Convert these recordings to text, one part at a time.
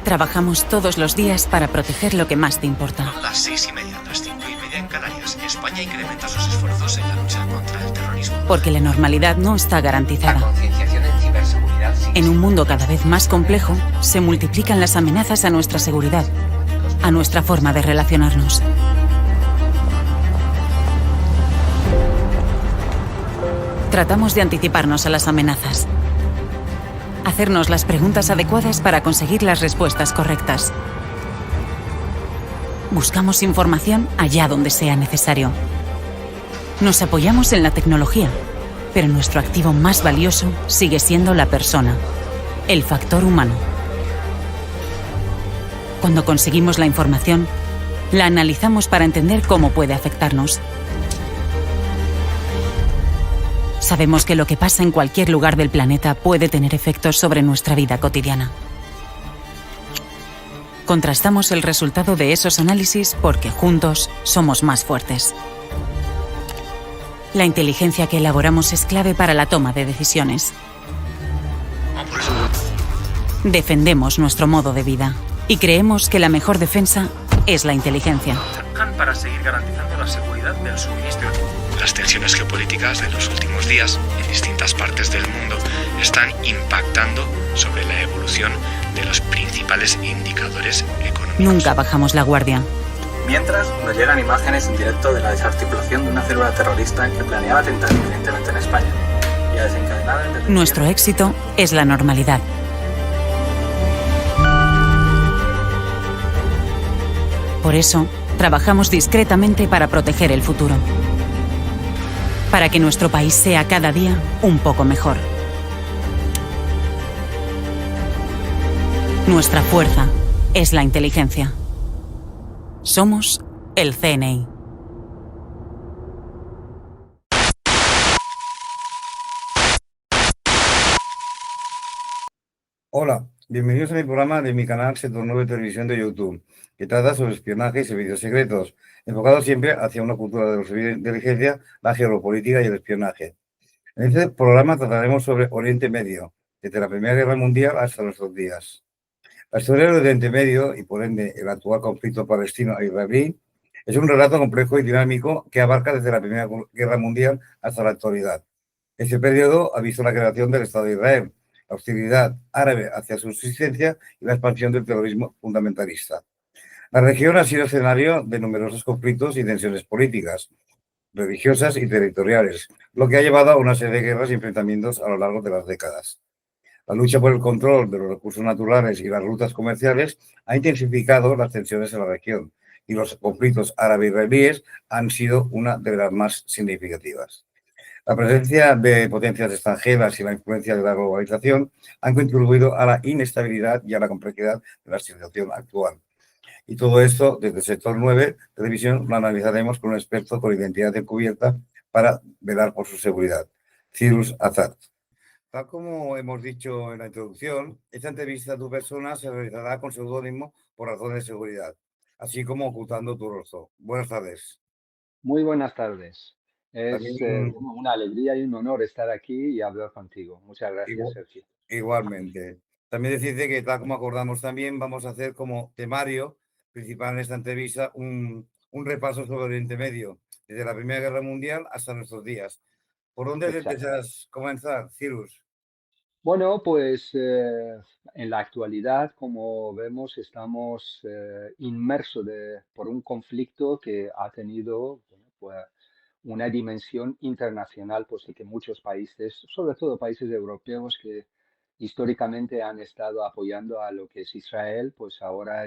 Trabajamos todos los días para proteger lo que más te importa. Son las 6:30, las 5:30 en Canarias. España incrementa sus esfuerzos en la lucha contra el terrorismo. Porque la normalidad no está garantizada. La concienciación en ciberseguridad sigue En un mundo siendo cada vez más complejo, se multiplican las amenazas a nuestra seguridad, a nuestra forma de relacionarnos. Tratamos de anticiparnos a las amenazas, hacernos las preguntas adecuadas para conseguir las respuestas correctas. Buscamos información allá donde sea necesario. Nos apoyamos en la tecnología, pero nuestro activo más valioso sigue siendo la persona, el factor humano. Cuando conseguimos la información, la analizamos para entender cómo puede afectarnos. Sabemos que lo que pasa en cualquier lugar del planeta puede tener efectos sobre nuestra vida cotidiana. Contrastamos el resultado de esos análisis porque juntos somos más fuertes. La inteligencia que elaboramos es clave para la toma de decisiones. Defendemos nuestro modo de vida y creemos que la mejor defensa es la inteligencia. Trabajan para seguir garantizando la seguridad del suministro. Las tensiones geopolíticas de los últimos días en distintas partes del mundo están impactando sobre la evolución de los principales indicadores económicos. Nunca bajamos la guardia. Mientras, nos llegan imágenes en directo de la desarticulación de una célula terrorista que planeaba atentar evidentemente en España y a desencadenar el detenimiento. Nuestro éxito es la normalidad. Por eso, trabajamos discretamente para proteger el futuro. Para que nuestro país sea cada día un poco mejor. Nuestra fuerza es la inteligencia. Somos el CNI. Hola, bienvenidos a mi programa de mi canal Sector 9 Televisión de YouTube, que trata sobre espionaje y servicios secretos, enfocado siempre hacia una cultura de los servicios de inteligencia, la geopolítica y el espionaje. En este programa trataremos sobre Oriente Medio, desde la Primera Guerra Mundial hasta nuestros días. La historia del Oriente Medio, y por ende el actual conflicto palestino-israelí, es un relato complejo y dinámico que abarca desde la Primera Guerra Mundial hasta la actualidad. Este periodo ha visto la creación del Estado de Israel, la hostilidad árabe hacia su existencia y la expansión del terrorismo fundamentalista. La región ha sido escenario de numerosos conflictos y tensiones políticas, religiosas y territoriales, lo que ha llevado a una serie de guerras y enfrentamientos a lo largo de las décadas. La lucha por el control de los recursos naturales y las rutas comerciales ha intensificado las tensiones en la región y los conflictos árabe-israelíes han sido una de las más significativas. La presencia de potencias extranjeras y la influencia de la globalización han contribuido a la inestabilidad y a la complejidad de la situación actual. Y todo esto, desde el sector 9, televisión, lo analizaremos con un experto con identidad encubierta para velar por su seguridad, Cyrus Azad. Tal como hemos dicho en la introducción, esta entrevista a tu persona se realizará con seudónimo por razones de seguridad, así como ocultando tu rostro. Buenas tardes. Muy buenas tardes. Es También, una alegría y un honor estar aquí y hablar contigo. Muchas gracias, igual- Sergio. igualmente. También decirte que, tal como acordamos también, vamos a hacer como temario principal en esta entrevista un repaso sobre Oriente Medio, desde la Primera Guerra Mundial hasta nuestros días. ¿Por dónde Exacto. deseas comenzar, Cyrus? Bueno, pues en la actualidad, como vemos, estamos inmersos por un conflicto que ha tenido bueno, pues, una dimensión internacional, puesto que muchos países, sobre todo países europeos que históricamente han estado apoyando a lo que es Israel, pues ahora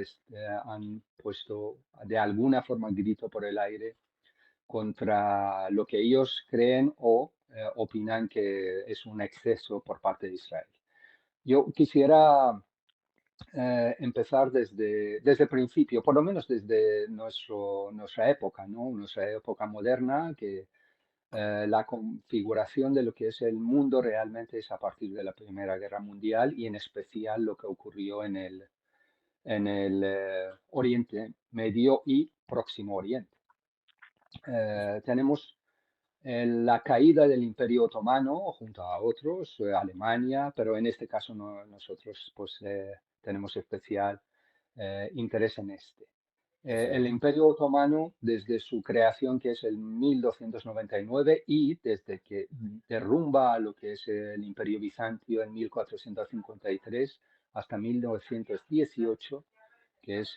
han puesto de alguna forma el grito por el aire contra lo que ellos creen o opinan que es un exceso por parte de Israel. Yo quisiera empezar desde el principio, por lo menos desde nuestra época, ¿no? Nuestra época moderna, que la configuración de lo que es el mundo realmente es a partir de la Primera Guerra Mundial y en especial lo que ocurrió en el Oriente Medio y Próximo Oriente. Tenemos la caída del Imperio Otomano junto a otros, Alemania, pero en este caso nosotros pues, tenemos especial interés en este. El Sí. Imperio Otomano, desde su creación, que es el 1299, y desde que derrumba lo que es el Imperio Bizantio en 1453 hasta 1918, que es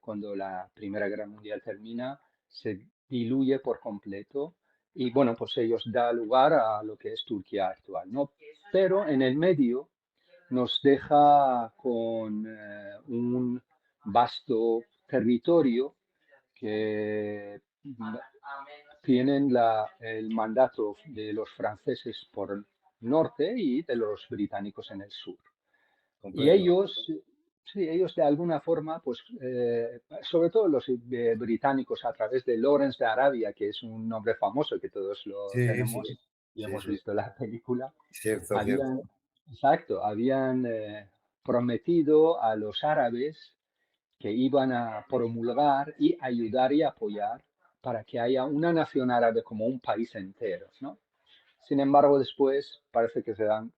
cuando la Primera Guerra Mundial termina, se diluye por completo y bueno, pues ellos da lugar a lo que es Turquía actual, ¿no? Pero en el medio nos deja con un vasto territorio que tienen el mandato de los franceses por el norte y de los británicos en el sur. Y Comprendo. ellos, sí, ellos de alguna forma, pues, sobre todo los británicos a través de Lawrence de Arabia, que es un nombre famoso que todos lo Sí, sí, tenemos y sí, hemos sí. visto la película, Cierto, habían, cierto. exacto, habían prometido a los árabes que iban a promulgar y ayudar y apoyar para que haya una nación árabe como un país entero, ¿no? Sin embargo, después parece que se dan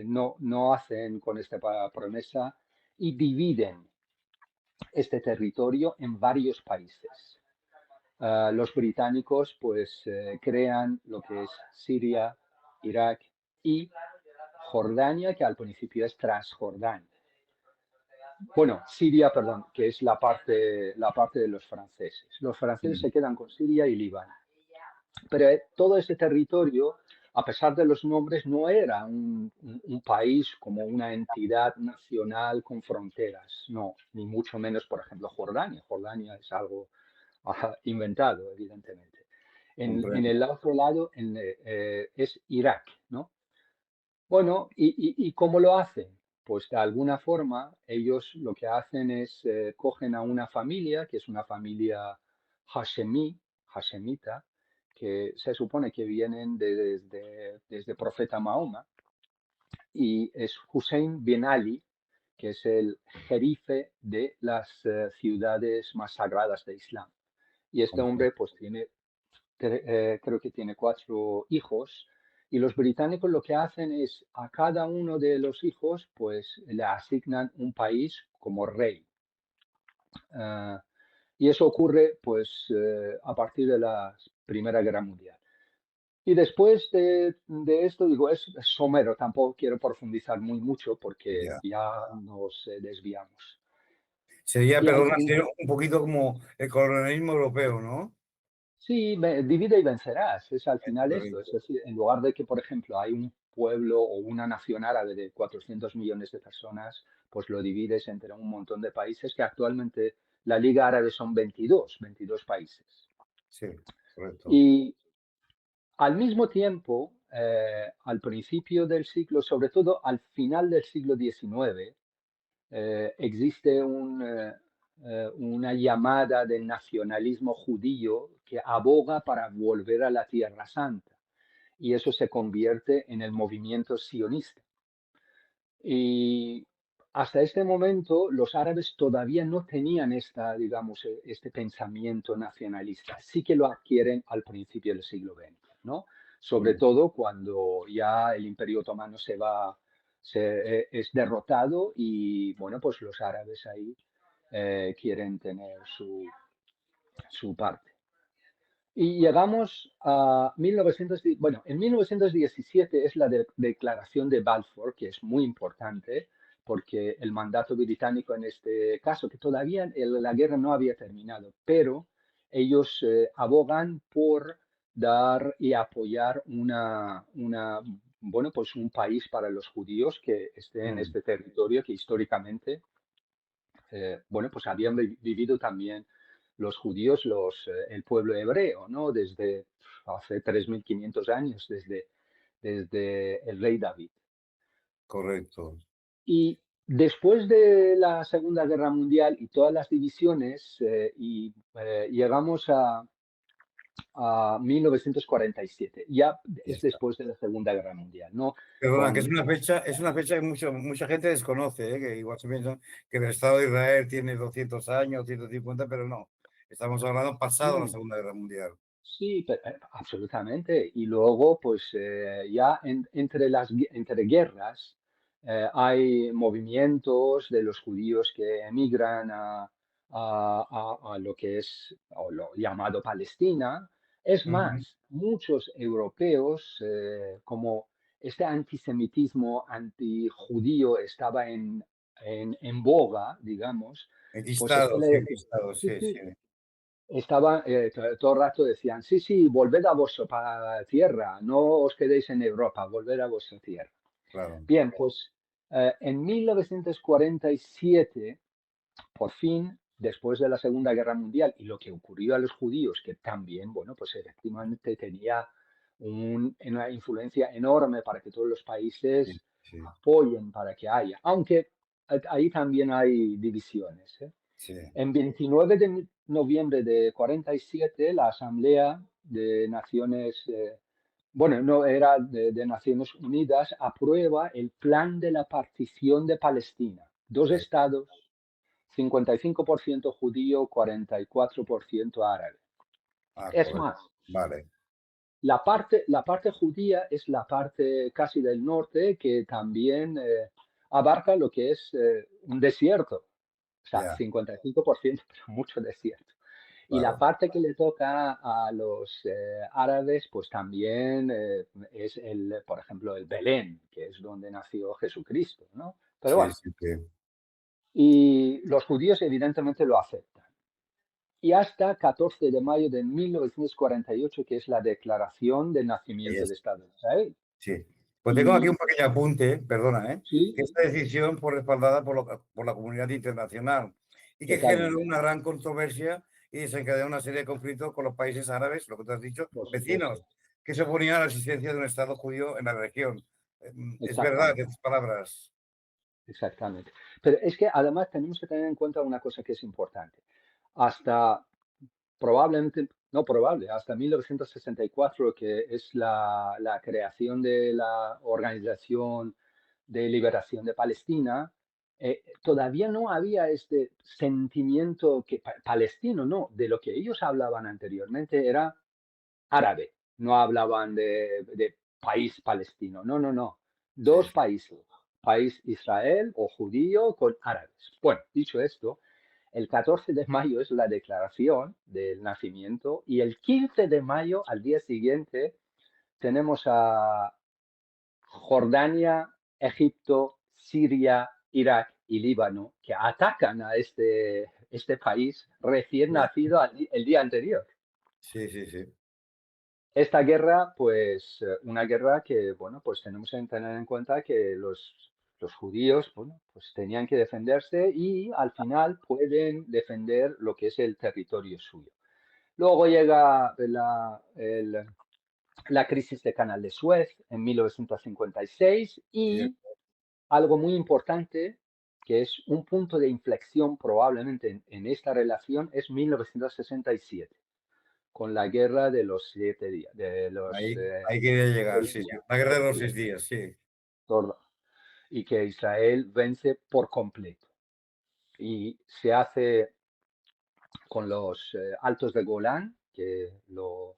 no hacen con esta promesa y dividen este territorio en varios países. Los británicos pues crean lo que es Siria, Irak y Jordania, que al principio es Transjordania. Bueno, Siria, perdón, que es la parte de los franceses. Los franceses Mm. se quedan con Siria y Líbano. Pero todo ese territorio, a pesar de los nombres, no era un país como una entidad nacional con fronteras, no, ni mucho menos, por ejemplo, Jordania. Jordania es algo inventado, evidentemente. En Comprendo. el otro lado es Irak, ¿no? Bueno, ¿y cómo lo hacen? Pues de alguna forma ellos lo que hacen es cogen a una familia, que es una familia hashemita, que se supone que vienen desde profeta Mahoma, y es Hussein bin Ali, que es el jerife de las ciudades más sagradas de Islam. Y este hombre Comprendo. pues tiene creo que tiene 4 hijos, y los británicos lo que hacen es a cada uno de los hijos pues le asignan un país como rey. Uh, y eso ocurre pues a partir de la Primera Guerra Mundial. Y después de esto, digo, es somero, tampoco quiero profundizar muy mucho porque Ya. ya nos desviamos. Sería, Y al perdona, fin, sería un poquito como el colonialismo europeo, ¿no? sí, divide y vencerás, es al final esto. Es Correcto. decir, en lugar de que, por ejemplo, hay un pueblo o una nación árabe de 400 millones de personas, pues lo divides entre un montón de países que actualmente la Liga Árabe son 22 países. Sí, correcto. Y al mismo tiempo, al principio del siglo, sobre todo al final del siglo XIX, existe una llamada del nacionalismo judío que aboga para volver a la Tierra Santa, y eso se convierte en el movimiento sionista. Y hasta este momento los árabes todavía no tenían digamos, este pensamiento nacionalista. Sí que lo adquieren al principio del siglo XX, ¿no? Sobre Mm. todo cuando ya el Imperio Otomano es derrotado y, bueno, pues los árabes ahí quieren tener su parte. Y llegamos a bueno, en 1917 es la declaración de Balfour, que es muy importante, porque el mandato británico en este caso, que todavía la guerra no había terminado, pero ellos abogan por dar y apoyar bueno, pues un país para los judíos que esté en Mm. este territorio que históricamente bueno, pues habían vivido también los judíos, el pueblo hebreo, ¿no? Desde hace 3.500 años, desde el rey David. Correcto. Y después de la Segunda Guerra Mundial y todas las divisiones, llegamos a 1947, ya Ya es está. después de la Segunda Guerra Mundial, ¿no? Perdona, que Con, es una fecha que mucha gente desconoce, ¿eh? Que igual se piensa que el Estado de Israel tiene 200 años, 150, pero no. Estamos hablando pasado la no, Segunda Guerra Mundial. Sí, absolutamente. Y luego, pues ya entre guerras hay movimientos de los judíos que emigran a lo que es o lo llamado Palestina. Es Ujú. más, muchos europeos, como este antisemitismo antijudío estaba en boga, digamos, pues es que Enquistados, le sí, decían, enquistados, sí, sí, sí, sí, estaban, todo el rato decían, sí, sí, volved a vuestra tierra, no os quedéis en Europa, volved a vuestra tierra. claro. Bien, pues en 1947, por fin, después de la Segunda Guerra Mundial, y lo que ocurrió a los judíos, que también, bueno, pues efectivamente tenía una influencia enorme para que todos los Sí, países sí, apoyen para que haya, aunque ahí también hay divisiones, ¿eh? sí, En 29 de noviembre de 47, la Asamblea de Naciones, bueno, no era de Naciones Unidas, aprueba el plan de la partición de Palestina. Dos ahí. estados, 55% judío, 44% árabe. Ah, Es correcto. más, Vale. la parte judía es la parte casi del norte que también abarca lo que es un desierto. O sea, Ya, 55%, pero mucho desierto. Y la claro. parte que le toca a los árabes, pues también es por ejemplo, el Belén, que es donde nació Jesucristo, ¿no? Pero Sí, bueno, sí, sí. y los judíos evidentemente lo aceptan. Y hasta 14 de mayo de 1948, que es la declaración del Ahí nacimiento de es. Estado de Israel. Sí. Pues tengo aquí un Y pequeño apunte, perdona, que sí, esta decisión fue respaldada por la comunidad internacional y que generó totalmente, una gran controversia y desencadenó una serie de conflictos con los países árabes, lo que tú has dicho, por vecinos, supuesto, que se oponían a la existencia de un Estado judío en la región. Es verdad, exactamente. en tus palabras. Exactamente. Pero es que además tenemos que tener en cuenta una cosa que es importante. Hasta probablemente, no probable, hasta 1964, que es la creación de la Organización de Liberación de Palestina, todavía no había este sentimiento que palestino, no, de lo que ellos hablaban anteriormente era árabe, no hablaban de país palestino, no, no, no, Sí, dos países, país Israel o judío con árabes. Bueno, dicho esto, el 14 de mayo es la declaración del nacimiento y el 15 de mayo, al día siguiente, tenemos a Jordania, Egipto, Siria, Irak y Líbano que atacan a este país recién ya. nacido el día anterior. Sí, sí, sí. Esta guerra, pues, una guerra que, bueno, pues tenemos que tener en cuenta que los judíos, bueno, pues tenían que defenderse y al final pueden defender lo que es el territorio suyo. Luego llega la crisis de Canal de Suez en 1956 Sí, y algo muy importante, que es un punto de inflexión probablemente en esta relación, es 1967 con la guerra de los 7 días, ahí quería llegar, 6 sí, sí. días, La guerra de 6 los días, 6 días, sí. todo, y que Israel vence por completo. Y se hace con los Altos de Golán, que lo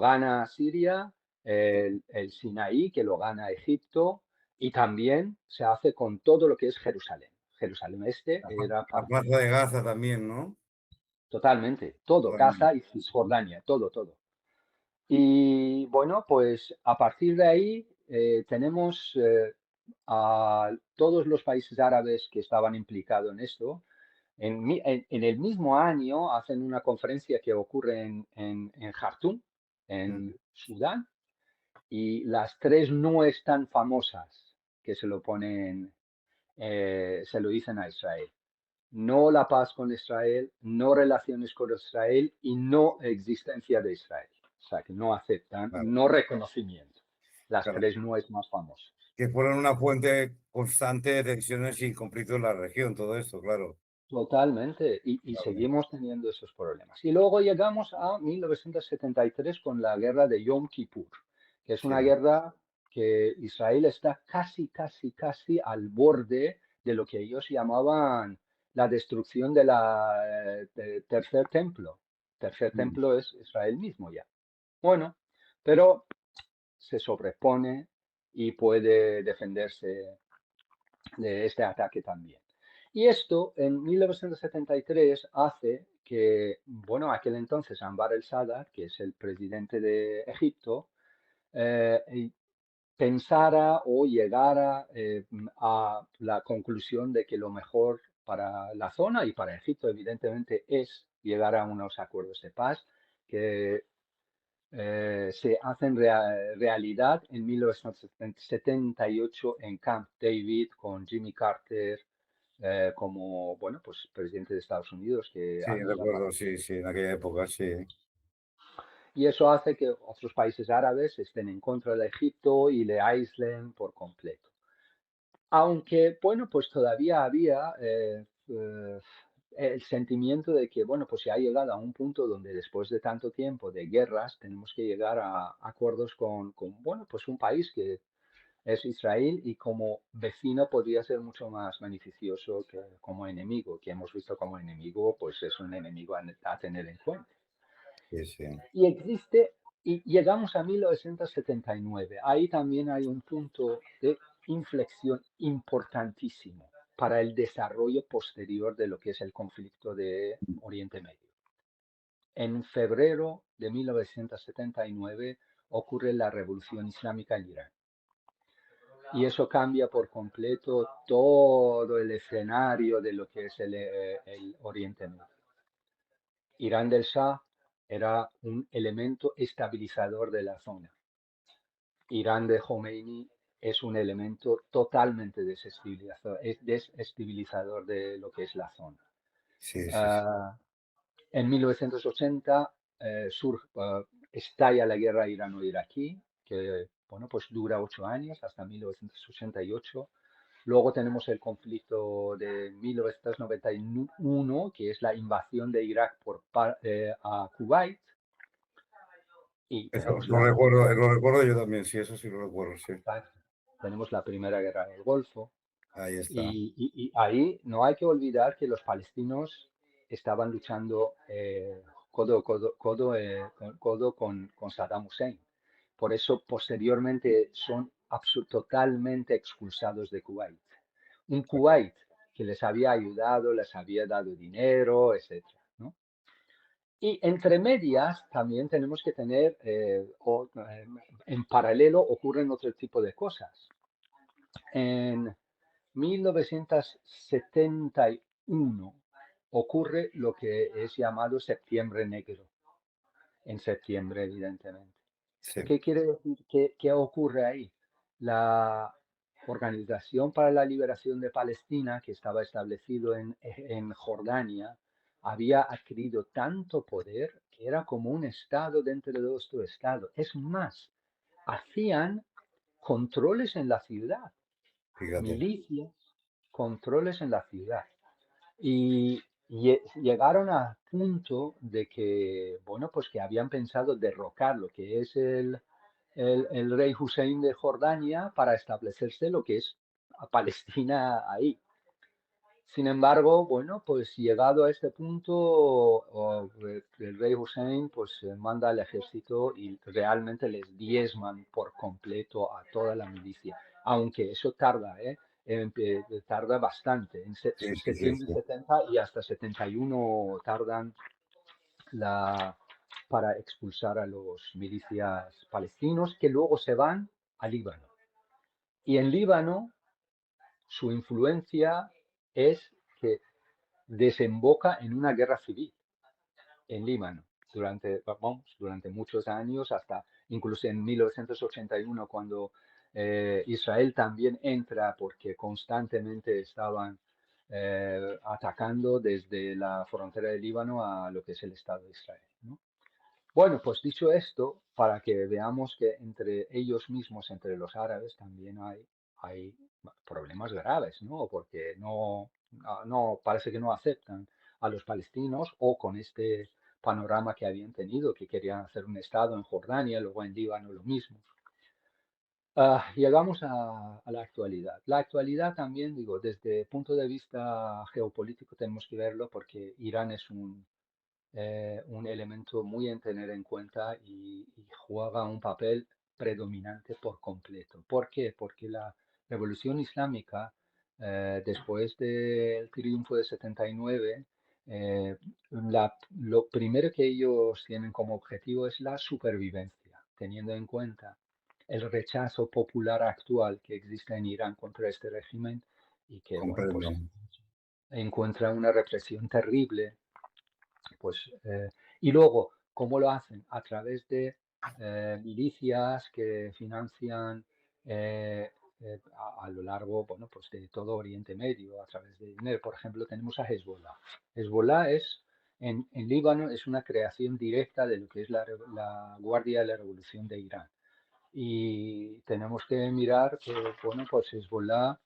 gana Siria, el Sinaí, que lo gana Egipto, y también se hace con todo lo que es Jerusalén. Jerusalén Este era La parte plaza de Gaza también, ¿no? totalmente, todo, Totalmente. Gaza y Cisjordania, todo, todo. Y bueno, pues a partir de ahí tenemos a todos los países árabes que estaban implicados en esto. En el mismo año hacen una conferencia que ocurre en Jartum, Mm. en Sudán, y las tres no están famosas que se lo dicen a Israel. No la paz con Israel, no relaciones con Israel y no existencia de Israel. O sea, que no aceptan, Claro, no reconocimiento. Las claro. tres no es más famosas. Que fueron una fuente constante de tensiones y conflictos en la región, todo esto, claro. Totalmente. Y Claro, seguimos teniendo esos problemas. Y luego llegamos a 1973 con la guerra de Yom Kippur, que es una sí. guerra que Israel está casi, casi, casi al borde de lo que ellos llamaban la destrucción del tercer templo. tercer Mm. templo es Israel mismo ya. Bueno, pero se sobrepone y puede defenderse de este ataque también. Y esto en 1973 hace que, bueno, aquel entonces Anwar el-Sadat, que es el presidente de Egipto, y pensara o llegara a la conclusión de que lo mejor para la zona y para Egipto, evidentemente, es llegar a unos acuerdos de paz que se hacen realidad en 1978 en Camp David con Jimmy Carter como, bueno, pues presidente de Estados Unidos que Sí, abrió la paz. recuerdo, sí, sí, en aquella época, sí. Y eso hace que otros países árabes estén en contra de Egipto y le aíslen por completo. Aunque, bueno, pues todavía había el sentimiento de que, bueno, pues se ha llegado a un punto donde después de tanto tiempo de guerras tenemos que llegar a acuerdos con, bueno, pues un país que es Israel y como vecino podría ser mucho más beneficioso que como enemigo, que hemos visto como enemigo, pues es un enemigo a tener en cuenta. Sí, sí. Y existe, y llegamos a 1979. Ahí también hay un punto de inflexión importantísimo para el desarrollo posterior de lo que es el conflicto de Oriente Medio. En febrero de 1979 ocurre la Revolución Islámica en Irán. Y eso cambia por completo todo el escenario de lo que es el Oriente Medio. Irán del Shah era un elemento estabilizador de la zona. Irán de Khomeini es un elemento totalmente desestabilizador de lo que es la zona. Sí, sí, sí. Uh, en 1980 estalla la guerra irano-iraquí, que bueno, pues dura 8 años, hasta 1988. Luego tenemos el conflicto de 1991, que es la invasión de Irak a Kuwait. Y Eso tenemos la, lo recuerdo yo también, sí, eso sí lo recuerdo, sí. tenemos la Primera Guerra del Golfo. Ahí está. Y ahí no hay que olvidar que los palestinos estaban luchando codo con Saddam Hussein. Por eso, posteriormente, son totalmente expulsados de Kuwait. Un Kuwait que les había ayudado, les había dado dinero, etcétera, ¿no? Y entre medias también tenemos que tener, en paralelo ocurren otro tipo de cosas. En 1971 ocurre lo que es llamado Septiembre Negro, en septiembre, evidentemente. Sí, ¿Qué quiere decir? ¿Qué ocurre ahí? La Organización para la Liberación de Palestina, que estaba establecido en Jordania, había adquirido tanto poder que era como un estado dentro de otro estado. Es más, hacían controles en la ciudad, fíjate. milicias, controles en la ciudad. Y llegaron a punto de que, bueno, pues que habían pensado derrocar lo que es el rey Hussein de Jordania para establecerse lo que es a Palestina ahí. Sin embargo, bueno, pues llegado a este punto, el rey Hussein pues manda al ejército y realmente les diezman por completo a toda la milicia, aunque eso tarda, tarda bastante. En Sí, sí, sí, septiembre sí. 70 y hasta 71 tardan la, para expulsar a los milicias palestinos que luego se van a Líbano. Y en Líbano su influencia es que desemboca en una guerra civil en Líbano durante muchos años, hasta incluso en 1981, cuando Israel también entra porque constantemente estaban atacando desde la frontera de Líbano a lo que es el Estado de Israel, ¿no? Bueno, pues dicho esto, para que veamos que entre ellos mismos, entre los árabes, también hay problemas graves, ¿no? Porque no parece que no aceptan a los palestinos o con este panorama que habían tenido, que querían hacer un estado en Jordania, luego en Líbano lo mismo. Llegamos a la actualidad. La actualidad también, digo, desde el punto de vista geopolítico tenemos que verlo porque Irán es un elemento muy en tener en cuenta y juega un papel predominante por completo. ¿Por qué? Porque la revolución islámica, después del triunfo de 79, lo primero que ellos tienen como objetivo es la supervivencia, teniendo en cuenta el rechazo popular actual que existe en Irán contra este régimen y que, bueno, Comprendo. pues encuentra una represión terrible, pues, y luego, ¿cómo lo hacen? A través de milicias que financian eh, a lo largo, bueno, pues de todo Oriente Medio, a través de dinero. Por ejemplo, tenemos a Hezbollah. Hezbollah es, en Líbano, es una creación directa de lo que es la Guardia de la Revolución de Irán. Y tenemos que mirar que, bueno, pues Hezbollah,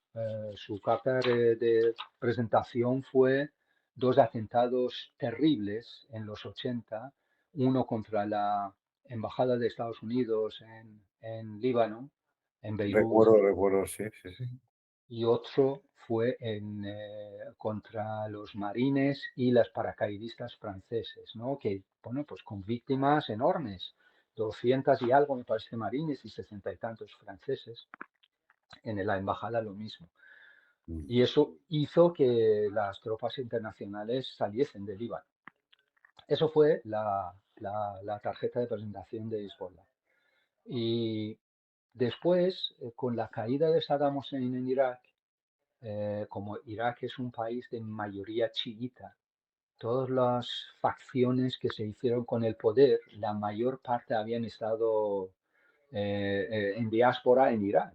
su carta de presentación fue dos atentados terribles en los 80, uno contra la Embajada de Estados Unidos en Líbano, en Beirut, Recuerdo, sí, sí, sí. y otro fue contra los marines y las paracaidistas franceses, ¿no? Que, bueno, pues con víctimas enormes, 200 y algo, me parece, marines y 60 y tantos franceses, en la embajada lo mismo. Mm. Y eso hizo que las tropas internacionales saliesen del Líbano. Eso fue la tarjeta de presentación de Hezbollah. Y después, con la caída de Saddam Hussein en Irak, como Irak es un país de mayoría chiita, todas las facciones que se hicieron con el poder, la mayor parte habían estado en diáspora en Irán.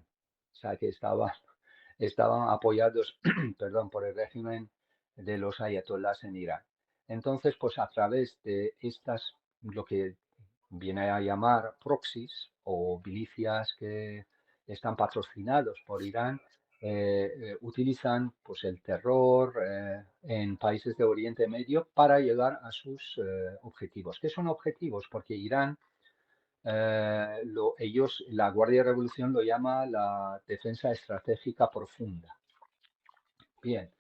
O sea, que estaban apoyados, perdón, por el régimen de los ayatolás en Irán. Entonces, pues a través de estas, lo que viene a llamar proxies o milicias que están patrocinados por Irán, utilizan pues el terror en países de Oriente Medio para llegar a sus objetivos. ¿Qué son objetivos? Porque Irán, la Guardia de Revolución lo llama la defensa estratégica profunda. Bien,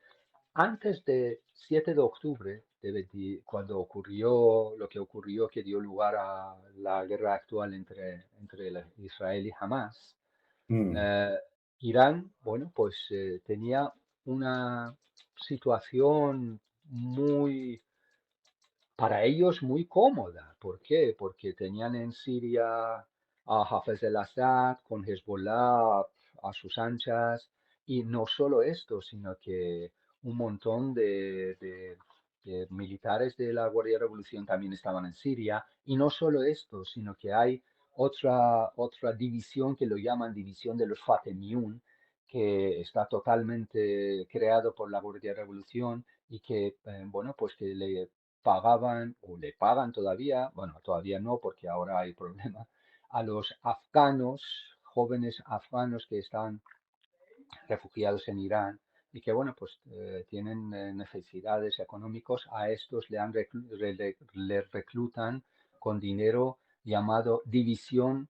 antes de 7 de octubre, cuando ocurrió lo que ocurrió, que dio lugar a la guerra actual entre Israel y Hamas, Mm. eh, Irán, bueno, pues tenía una situación para ellos muy cómoda. ¿Por qué? Porque tenían en Siria a Hafez el-Assad con Hezbollah a sus anchas, y no solo esto, sino que un montón de militares de la Guardia de Revolución también estaban en Siria, y no solo esto, sino que hay otra división que lo llaman división de los Fatemiyun, que está totalmente creado por la Guardia de Revolución y que, bueno, pues que le pagaban o le pagan todavía, bueno, todavía no porque ahora hay problema, a los afganos, jóvenes afganos que están refugiados en Irán y que, bueno, pues tienen necesidades económicas, a estos le reclutan con dinero llamado División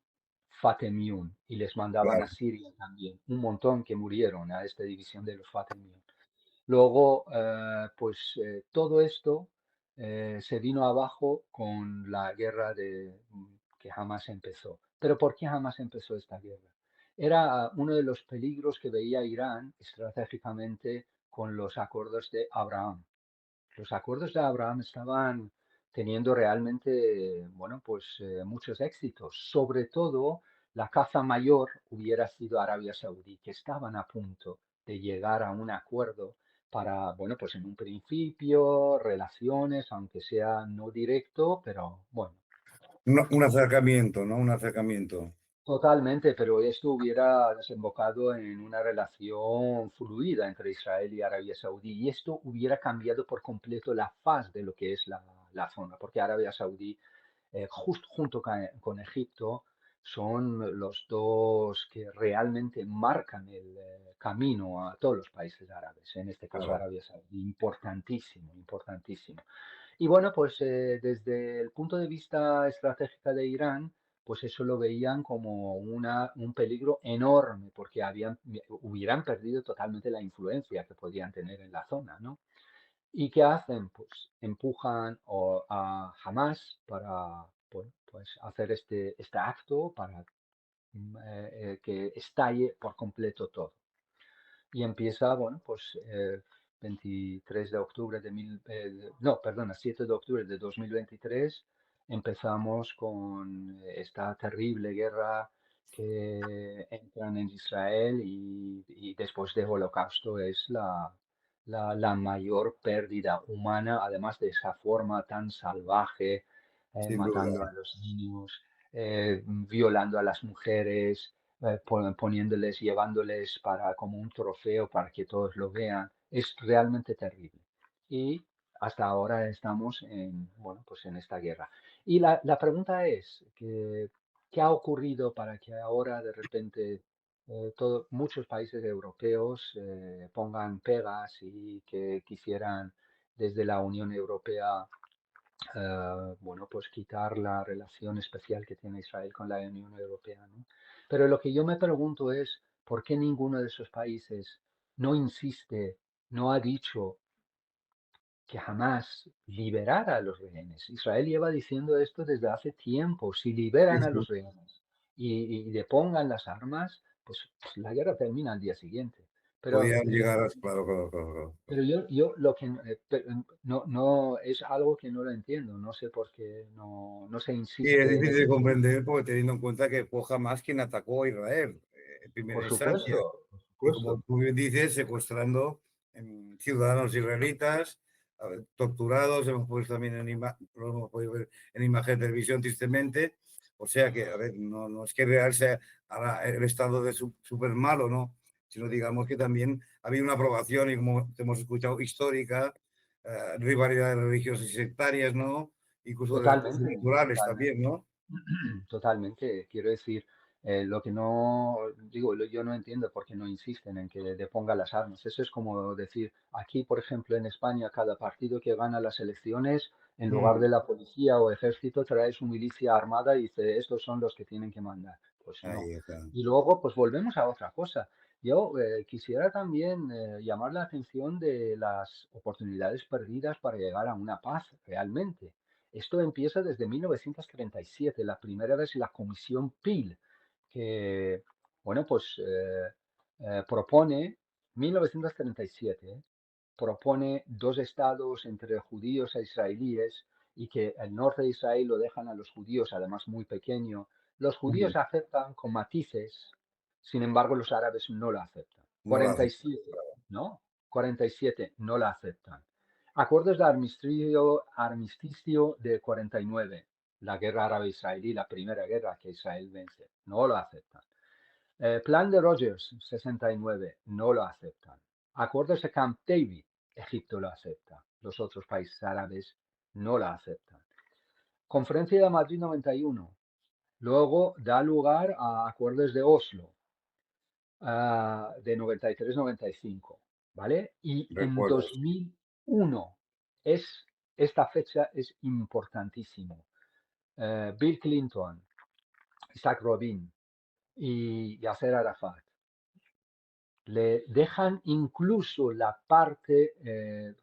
Fatemiyun y les mandaban a Claro. Siria también, un montón que murieron a esta división de los Fatemiyun. Luego, pues todo esto se vino abajo con la guerra que jamás empezó. Pero ¿por qué jamás empezó esta guerra? Era uno de los peligros que veía Irán estratégicamente con los acuerdos de Abraham. Los acuerdos de Abraham estaban teniendo realmente, bueno, pues muchos éxitos. Sobre todo, la caza mayor hubiera sido Arabia Saudí, que estaban a punto de llegar a un acuerdo para, bueno, pues en un principio, relaciones, aunque sea no directo, pero bueno. Un acercamiento, ¿no? Un acercamiento. Totalmente, pero esto hubiera desembocado en una relación fluida entre Israel y Arabia Saudí, y esto hubiera cambiado por completo la faz de lo que es la zona, porque Arabia Saudí, justo junto con Egipto, son los dos que realmente marcan el camino a todos los países árabes, en este caso Claro. Arabia Saudí, importantísimo, importantísimo. Y bueno, pues desde el punto de vista estratégico de Irán, pues eso lo veían como un peligro enorme, porque hubieran perdido totalmente la influencia que podían tener en la zona, ¿no? ¿Y qué hacen? Pues empujan a Hamas para, bueno, pues hacer este acto para que estalle por completo todo. Y empieza, bueno, pues 23 de octubre no, perdona, 7 de octubre de 2023 empezamos con esta terrible guerra que entran en Israel y después del Holocausto es la mayor pérdida humana, además de esa forma tan salvaje, sin matando duda. a los niños, violando a las mujeres, poniéndoles, llevándoles para como un trofeo para que todos lo vean, es realmente terrible. Y hasta ahora estamos en, bueno, pues en esta guerra. Y la pregunta es, ¿qué ha ocurrido para que ahora de repente muchos países europeos pongan pegas y que quisieran desde la Unión Europea bueno, pues quitar la relación especial que tiene Israel con la Unión Europea, ¿no? Pero lo que yo me pregunto es, ¿por qué ninguno de esos países no insiste, no ha dicho que jamás liberara a los rehenes? Israel lleva diciendo esto desde hace tiempo. Si Sí, liberan a sí. los rehenes y depongan las armas, pues la guerra termina al día siguiente. Pero Podían llegar a... Claro, claro, claro, claro. pero yo lo que no es algo que no lo entiendo, no sé por qué no se Y es insiste en difícil de ese sentido. comprender porque teniendo en cuenta que fue Hamas quien atacó a Israel en primera Por instancia. supuesto, por Y como supuesto. tú bien dices, secuestrando ciudadanos israelitas, torturados, hemos puesto también lo hemos podido ver en imagen de televisión tristemente. O sea que, a ver, no es que Israel sea ahora el estado de súper malo, ¿no? Sino digamos que también ha habido una aprobación, y como hemos escuchado, histórica, rivalidades religiosas y sectarias, ¿no? Incluso de recursos Totalmente, naturales totalmente. también, ¿no? Totalmente. Quiero decir, lo que no, digo, yo no entiendo por qué no insisten en que deponga las armas. Eso es como decir, aquí, por ejemplo, en España, cada partido que gana las elecciones, en lugar Mm, de la policía o ejército, trae su milicia armada y dice, estos son los que tienen que mandar. Pues no. ahí está. Y luego, pues volvemos a otra cosa. Yo quisiera también llamar la atención de las oportunidades perdidas para llegar a una paz realmente. Esto empieza desde 1937, la primera vez la Comisión Peel, que, bueno, pues propone, 1937, propone dos estados entre judíos e israelíes y que el norte de Israel lo dejan a los judíos, además muy pequeño. Los Mm, judíos aceptan con matices, sin embargo los árabes no lo aceptan. no lo hace. 47, ¿no? 47 no la aceptan. Acuerdos de armisticio de 49, la guerra árabe-israelí, la primera guerra que Israel vence, no lo aceptan. Plan de Rogers, 69, no lo aceptan. Acuerdos de Camp David, Egipto lo acepta. Los otros países árabes no la aceptan. Conferencia de Madrid 91, luego da lugar a acuerdos de Oslo, de 93-95, ¿vale? Y en Recuerdos. 2001, esta fecha es importantísimo. Bill Clinton, Isaac Rabin y Yasser Arafat le dejan incluso la parte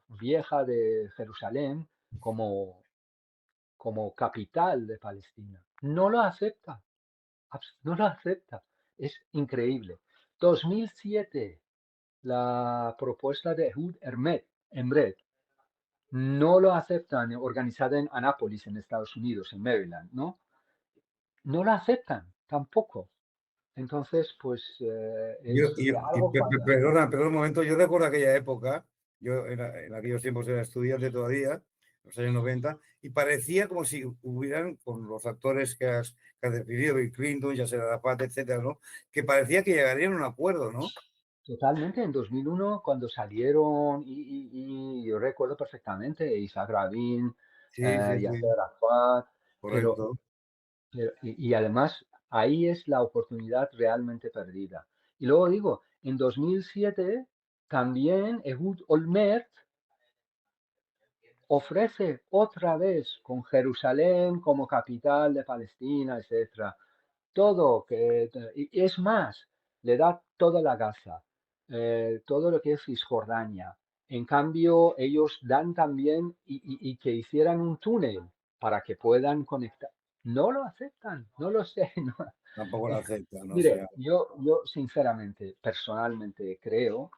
vieja de Jerusalén como, como capital de Palestina. No lo acepta, no lo acepta. Es increíble. 2007, la propuesta de Ehud Emret, no lo aceptan, organizada en Annapolis, en Estados Unidos, en Maryland, ¿no? No la aceptan tampoco. Entonces, pues algo falla. Perdona un momento, yo recuerdo aquella época, yo en aquellos tiempos era estudiante todavía, los años 90, y parecía como si hubieran, con los actores que has definido, Bill Clinton, Yasser Arafat, etcétera, ¿no? Que parecía que llegarían a un acuerdo, ¿no? Totalmente, en 2001, cuando salieron, y yo recuerdo perfectamente, Isaac Rabin, Sí, sí, Yasser sí, Arafat, pero, correcto. y además ahí es la oportunidad realmente perdida. Y luego digo, en 2007 también Ehud Olmert ofrece otra vez con Jerusalén como capital de Palestina, etcétera, todo, y es más, le da toda la Gaza, todo lo que es Cisjordania, En cambio, ellos dan también y que hicieran un túnel para que puedan conectar. No lo aceptan, no lo sé. No. Tampoco la acepta, no sé. Mire, yo sinceramente, personalmente creo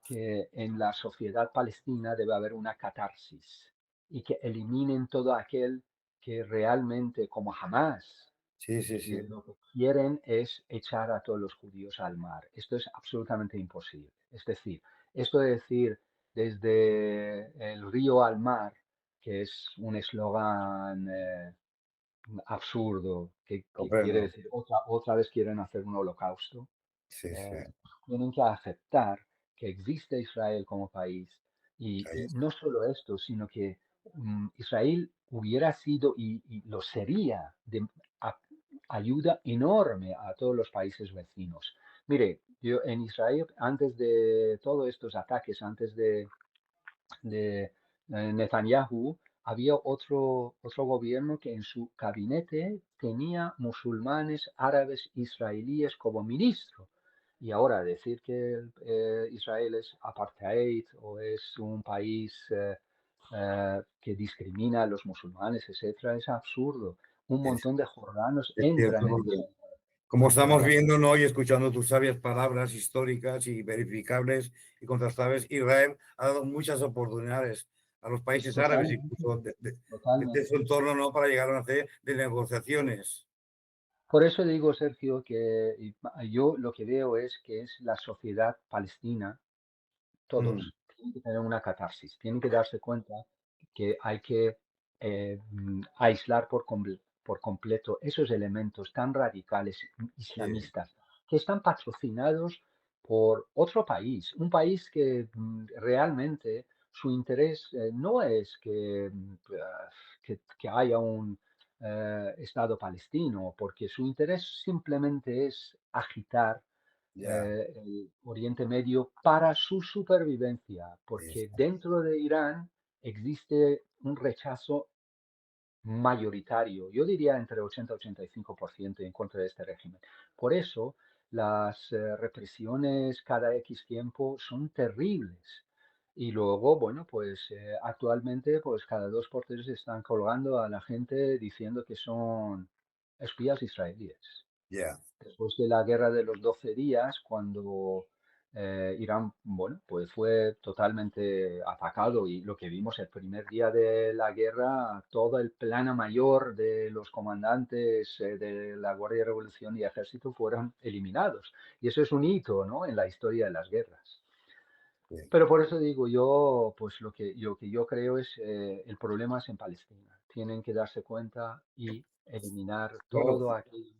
que en la sociedad palestina debe haber una catarsis y que eliminen todo aquel que realmente, como jamás, Sí, sí, sí. lo que quieren es echar a todos los judíos al mar. Esto es absolutamente imposible. Es decir, esto de decir desde el río al mar, que es un eslogan absurdo, que quiere Comprendo. decir otra vez quieren hacer un holocausto, Sí, sí. eh, tienen que aceptar que existe Israel como país Ahí y está. no solo esto, sino que Israel hubiera sido y lo sería de a- ayuda enorme a todos los países vecinos. Mire, yo en Israel, antes de todos estos ataques, antes de Netanyahu, había otro gobierno que en su gabinete tenía musulmanes árabes israelíes como ministro. Y ahora decir que Israel es apartheid o es un país que discrimina a los musulmanes, etcétera, es absurdo. Un Es, montón de jordanos es entran cierto, en porque Israel. como De estamos verdad. viendo, ¿no? Y escuchando tus sabias palabras históricas y verificables y contrastables, Israel ha dado muchas oportunidades a los países árabes, Totalmente, incluso de su totalmente. entorno, ¿no? Para llegar a una serie de negociaciones. Por eso digo, Sergio, que yo lo que veo es que es la sociedad palestina, Mm, todos, tienen que tener una catarsis, tienen que darse cuenta que hay que aislar por completo esos elementos tan radicales sí, islamistas que están patrocinados por otro país, un país que realmente su interés no es que haya un Estado palestino, porque su interés simplemente es agitar ya, el Oriente Medio para su supervivencia, ahí porque está. dentro de Irán existe un rechazo mayoritario, yo diría entre 80 y 85% en contra de este régimen. Por eso las represiones cada X tiempo son terribles. Y luego, bueno, pues actualmente, pues cada 2 por 3 están colgando a la gente diciendo que son espías israelíes. Ya. Después de la guerra de los 12 días, cuando Irán, bueno, pues fue totalmente atacado y lo que vimos el primer día de la guerra, todo el plano mayor de los comandantes de la Guardia de Revolución y Ejército fueron eliminados. Y eso es un hito, ¿no? En la historia de las guerras. Sí. Pero por eso digo yo, pues lo que yo creo es el problema es en Palestina. Tienen que darse cuenta y eliminar Bueno, todo aquello.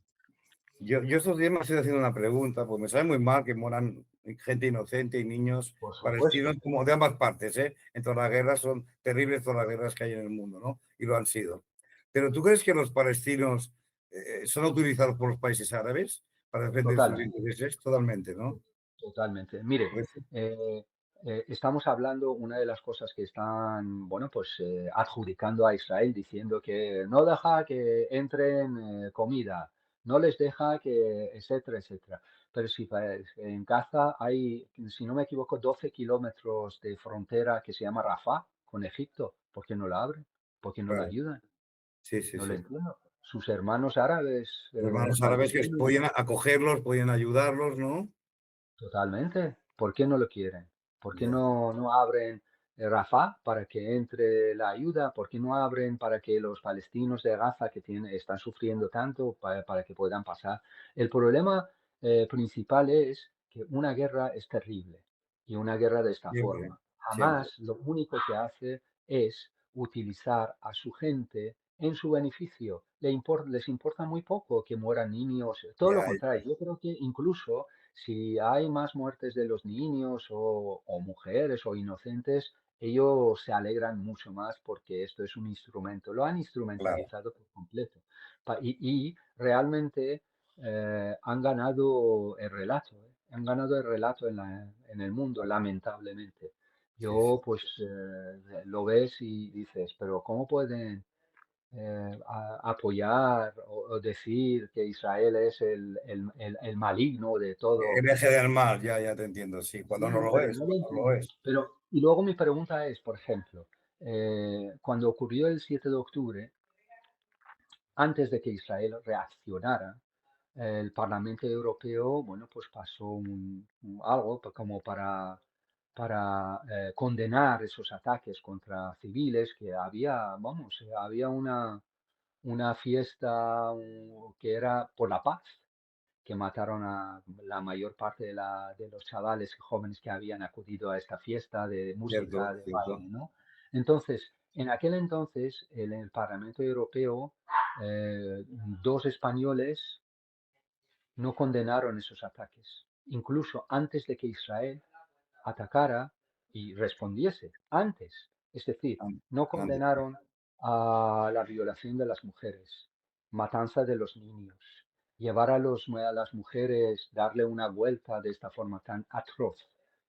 yo estos días me estoy haciendo una pregunta, pues me sabe muy mal que mueran gente inocente y niños Por palestinos supuesto. como de ambas partes, ¿eh? En todas las guerras son terribles todas las guerras que hay en el mundo, ¿no? Y lo han sido. Pero ¿tú crees que los palestinos son utilizados por los países árabes para defender sus Totalmente, intereses? Totalmente, ¿no? totalmente. Mire, Pues, eh, estamos hablando, una de las cosas que están, bueno, pues adjudicando a Israel diciendo que no deja que entren comida, no les deja que, etcétera, etcétera. Pero si en Gaza hay, si no me equivoco, 12 kilómetros de frontera que se llama Rafah con Egipto, ¿por qué no la abren? ¿Por qué no la claro, ayudan? sí, sí, No lo sí. entiendo. Sus hermanos árabes Hermanos árabes que palestinos. podían acogerlos, podían ayudarlos, ¿no? Totalmente. ¿Por qué no lo quieren? ¿Por qué Ya, no abren Rafah para que entre la ayuda? ¿Por qué no abren para que los palestinos de Gaza que están sufriendo tanto para que puedan pasar? El problema principal es que una guerra es terrible y una guerra de esta siempre, forma. siempre. Jamás lo único que hace es utilizar a su gente en su beneficio. Les importa muy poco que mueran niños, todo lo Ya, contrario. Yo creo que incluso si hay más muertes de los niños o mujeres o inocentes, ellos se alegran mucho más porque esto es un instrumento. Lo han claro. instrumentalizado por completo. Y realmente han ganado el relato, ¿eh? Han ganado el relato en el mundo, lamentablemente. Sí, sí. Yo, pues, lo ves y dices, pero ¿cómo pueden apoyar o decir que Israel es el maligno de todo? El eje del mal, ya, ya te entiendo, sí. Cuando no No, lo pero es, no lo cuando no lo entiendo. es. Y luego mi pregunta es, por ejemplo, cuando ocurrió el 7 de octubre, antes de que Israel reaccionara, el Parlamento Europeo, bueno, pues pasó algo como para condenar esos ataques contra civiles, que había, vamos, había una fiesta que era por la paz, que mataron a la mayor parte de los chavales y jóvenes que habían acudido a esta fiesta de Cierto, música, de cierto. baile, ¿no? Entonces, en aquel entonces, en el Parlamento Europeo, eh, dos españoles no condenaron esos ataques, incluso antes de que Israel atacara y respondiese, antes. Es decir, no Antes, condenaron a la violación de las mujeres, matanza de los niños, llevar a las mujeres, darle una vuelta de esta forma tan atroz.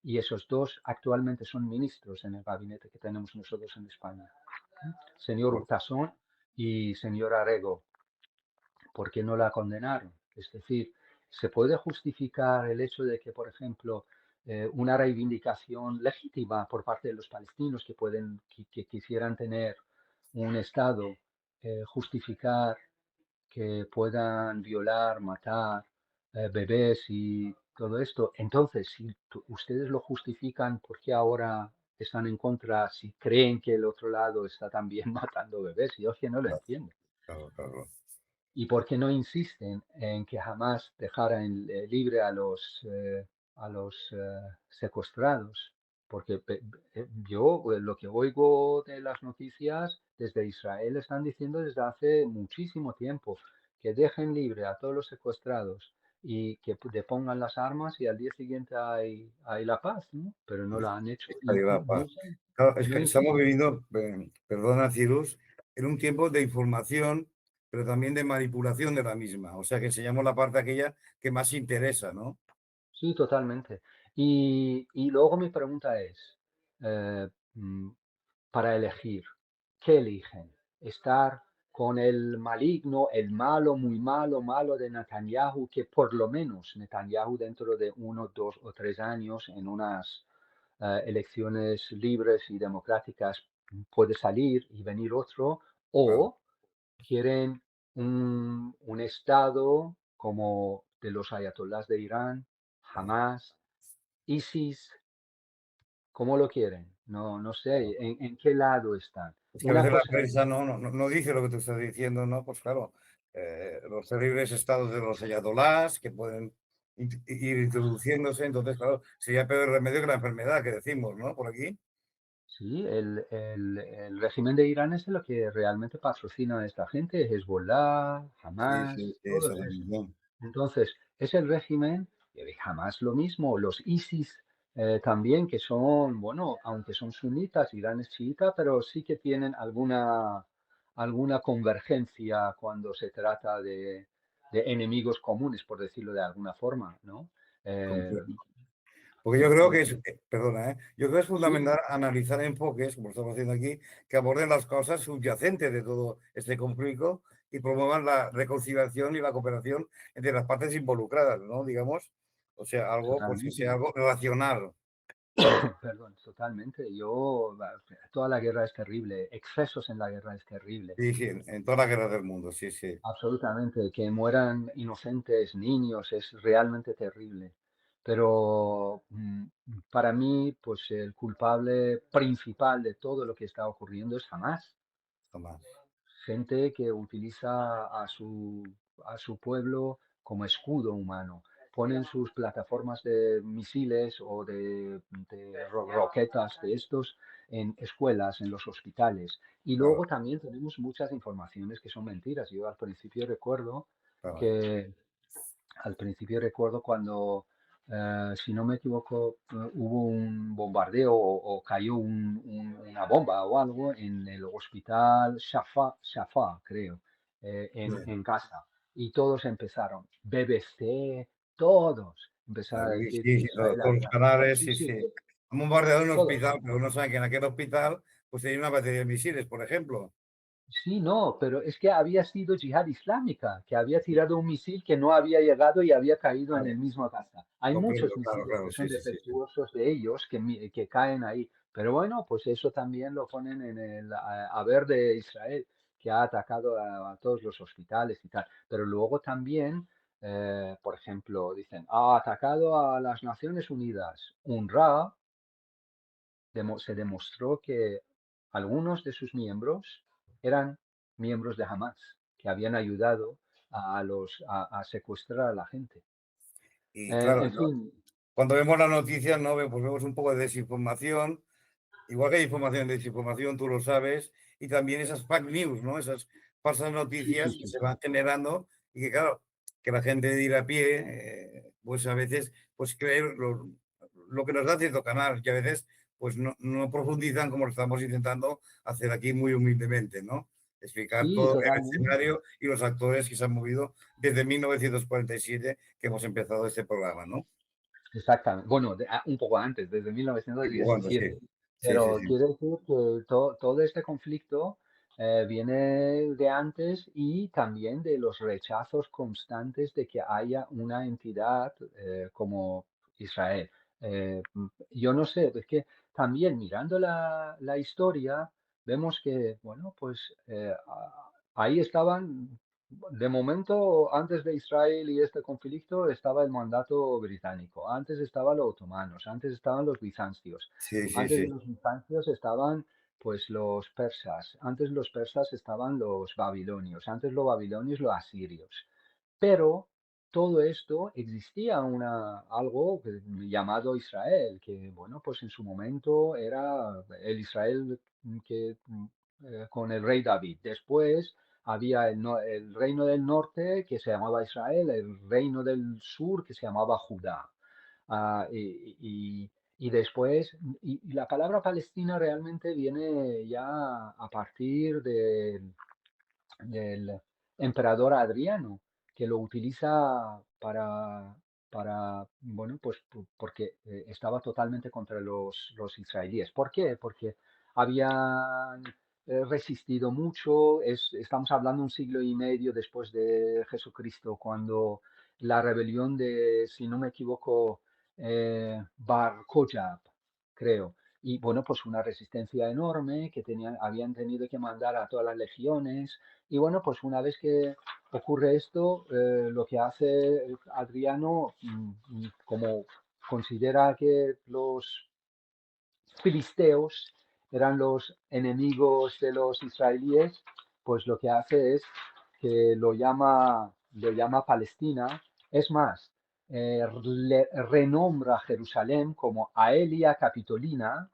Y esos dos actualmente son ministros en el gabinete que tenemos nosotros en España, señor Urtasun y señor Arrego. ¿Por qué no la condenaron? Es decir, ¿se puede justificar el hecho de que, por ejemplo, una reivindicación legítima por parte de los palestinos que quisieran tener un Estado, justificar que puedan violar, matar bebés y todo esto? Entonces, si ustedes lo justifican, ¿por qué ahora están en contra si creen que el otro lado está también matando bebés? Yo es que no lo claro, entiendo. claro, claro. ¿Y por qué no insisten en que jamás dejaran libre a los secuestrados? Porque yo lo que oigo de las noticias desde Israel están diciendo desde hace muchísimo tiempo que dejen libre a todos los secuestrados y que depongan las armas y al día siguiente hay la paz, ¿no? Pero no lo han hecho y Ahí va, no, pa. Claro, es no que estamos insisten. viviendo, perdona, Cirus, en un tiempo de información, pero también de manipulación de la misma. O sea, que enseñamos la parte aquella que más interesa, ¿no? Sí, totalmente. Y luego mi pregunta es, eh, mm, para elegir, ¿qué eligen? ¿Estar con el maligno, el malo, muy malo, malo de Netanyahu, que por lo menos Netanyahu dentro de 1, 2 o 3 años en unas elecciones libres y democráticas puede salir y venir otro? Claro. ¿O quieren un Estado como de los ayatolás de Irán, Hamas, ISIS? ¿Cómo lo quieren? No, no sé, ¿en qué lado están? Es que a Una veces la cosa es, prensa no dice lo que tú estás diciendo, ¿no? Pues claro, los terribles estados de los ayatolás que pueden ir introduciéndose, entonces, claro, sería peor remedio que la enfermedad que decimos, ¿no? Por aquí. sí, el régimen de Irán es lo que realmente patrocina a esta gente, Hezbollah, Sí, sí, Hamas, sí, esa todos es la estos. misión. Entonces, es el régimen, Hamas lo mismo, los ISIS también, que son, bueno, aunque son sunitas, Irán es chiita, pero sí que tienen alguna convergencia cuando se trata de enemigos comunes, por decirlo de alguna forma, ¿no? Eh, Porque yo creo y- que es, perdona, yo creo que es sí, fundamental analizar enfoques, como estamos haciendo aquí, que aborden las causas subyacentes de todo este conflicto y promuevan la reconciliación y la cooperación entre las partes involucradas, ¿no? Digamos, o sea, algo, pues que sea totalmente. algo racional. Perdón, totalmente. Toda la guerra es terrible, excesos en la guerra es terrible. Sí, sí, en toda la guerra del mundo, sí, sí. Absolutamente, que mueran inocentes niños es realmente terrible. Pero para mí, pues el culpable principal de todo lo que está ocurriendo es Hamas. Tomás. Gente que utiliza a su pueblo como escudo humano. Ponen sus plataformas de misiles o de roquetas de estos en escuelas, en los hospitales. Y Claro, luego también tenemos muchas informaciones que son mentiras. Yo claro. que al principio recuerdo cuando, si no me equivoco, hubo un bombardeo o cayó una bomba o algo en el hospital Shafa, creo, Bien. en Gaza. Y todos empezaron, BBC, todos La empezaron a decir que BBC, sí, Israel todos los había. canales, Sí, sí, sí, sí. Han bombardeado un todos. hospital, pero no saben que en aquel hospital pues tenía una batería de misiles, por ejemplo. Sí, no, pero es que había sido yihad islámica, que había tirado un misil que no había llegado y había caído en Claro, el mismo Gaza. Hay comprendo, muchos claro, misiles claro, que son sí, sí, sí, sí. defectuosos de ellos que caen ahí. Pero bueno, pues eso también lo ponen en el haber de Israel, que ha atacado a todos los hospitales y tal. Pero luego también, por ejemplo, dicen, ha atacado a las Naciones Unidas. UNRWA se demostró que algunos de sus miembros eran miembros de Hamas, que habían ayudado a secuestrar a la gente. Y claro, En fin, cuando vemos las noticias, ¿no? Pues vemos un poco de desinformación. Igual que hay información de desinformación, tú lo sabes, y también esas fake news, ¿no? Esas falsas sí, sí, noticias que sí. se van generando y que, claro, que la gente de ir a pie, pues a veces, pues cree lo que nos da cierto canal, que a veces, pues no profundizan como lo estamos intentando hacer aquí muy humildemente, ¿no? Explicar Sí, todo el totalmente. escenario y los actores que se han movido desde 1947 que hemos empezado este programa, ¿no? Exactamente. Bueno, un poco antes, desde Bueno, sí, 1917. sí, sí, Pero sí. quiere decir que todo este conflicto viene de antes y también de los rechazos constantes de que haya una entidad como Israel. Yo no sé, es que también mirando la historia, vemos que, bueno, pues ahí estaban de momento, antes de Israel y este conflicto, estaba el mandato británico, antes estaban los otomanos, antes estaban los bizancios, Sí, sí, antes de sí. los bizancios estaban pues los persas, antes los persas estaban los babilonios, antes los babilonios los asirios. Pero todo esto existía algo llamado Israel, que bueno, pues en su momento era el Israel con el rey David. Después había el reino del norte que se llamaba Israel, el reino del sur que se llamaba Judá. Ah, y después, y la palabra Palestina realmente viene ya a partir del emperador Adriano, que lo utiliza bueno, pues porque estaba totalmente contra los israelíes. ¿Por qué? Porque habían resistido mucho, estamos hablando un siglo y medio después de Jesucristo, cuando la rebelión de, si no me equivoco, Bar Kojab, creo, y bueno, pues una resistencia enorme que habían tenido que mandar a todas las legiones. Y bueno, pues una vez que ocurre esto, lo que hace Adriano, como considera que los filisteos eran los enemigos de los israelíes, pues lo que hace es que lo llama Palestina. Es más, renombra Jerusalén como Aelia Capitolina,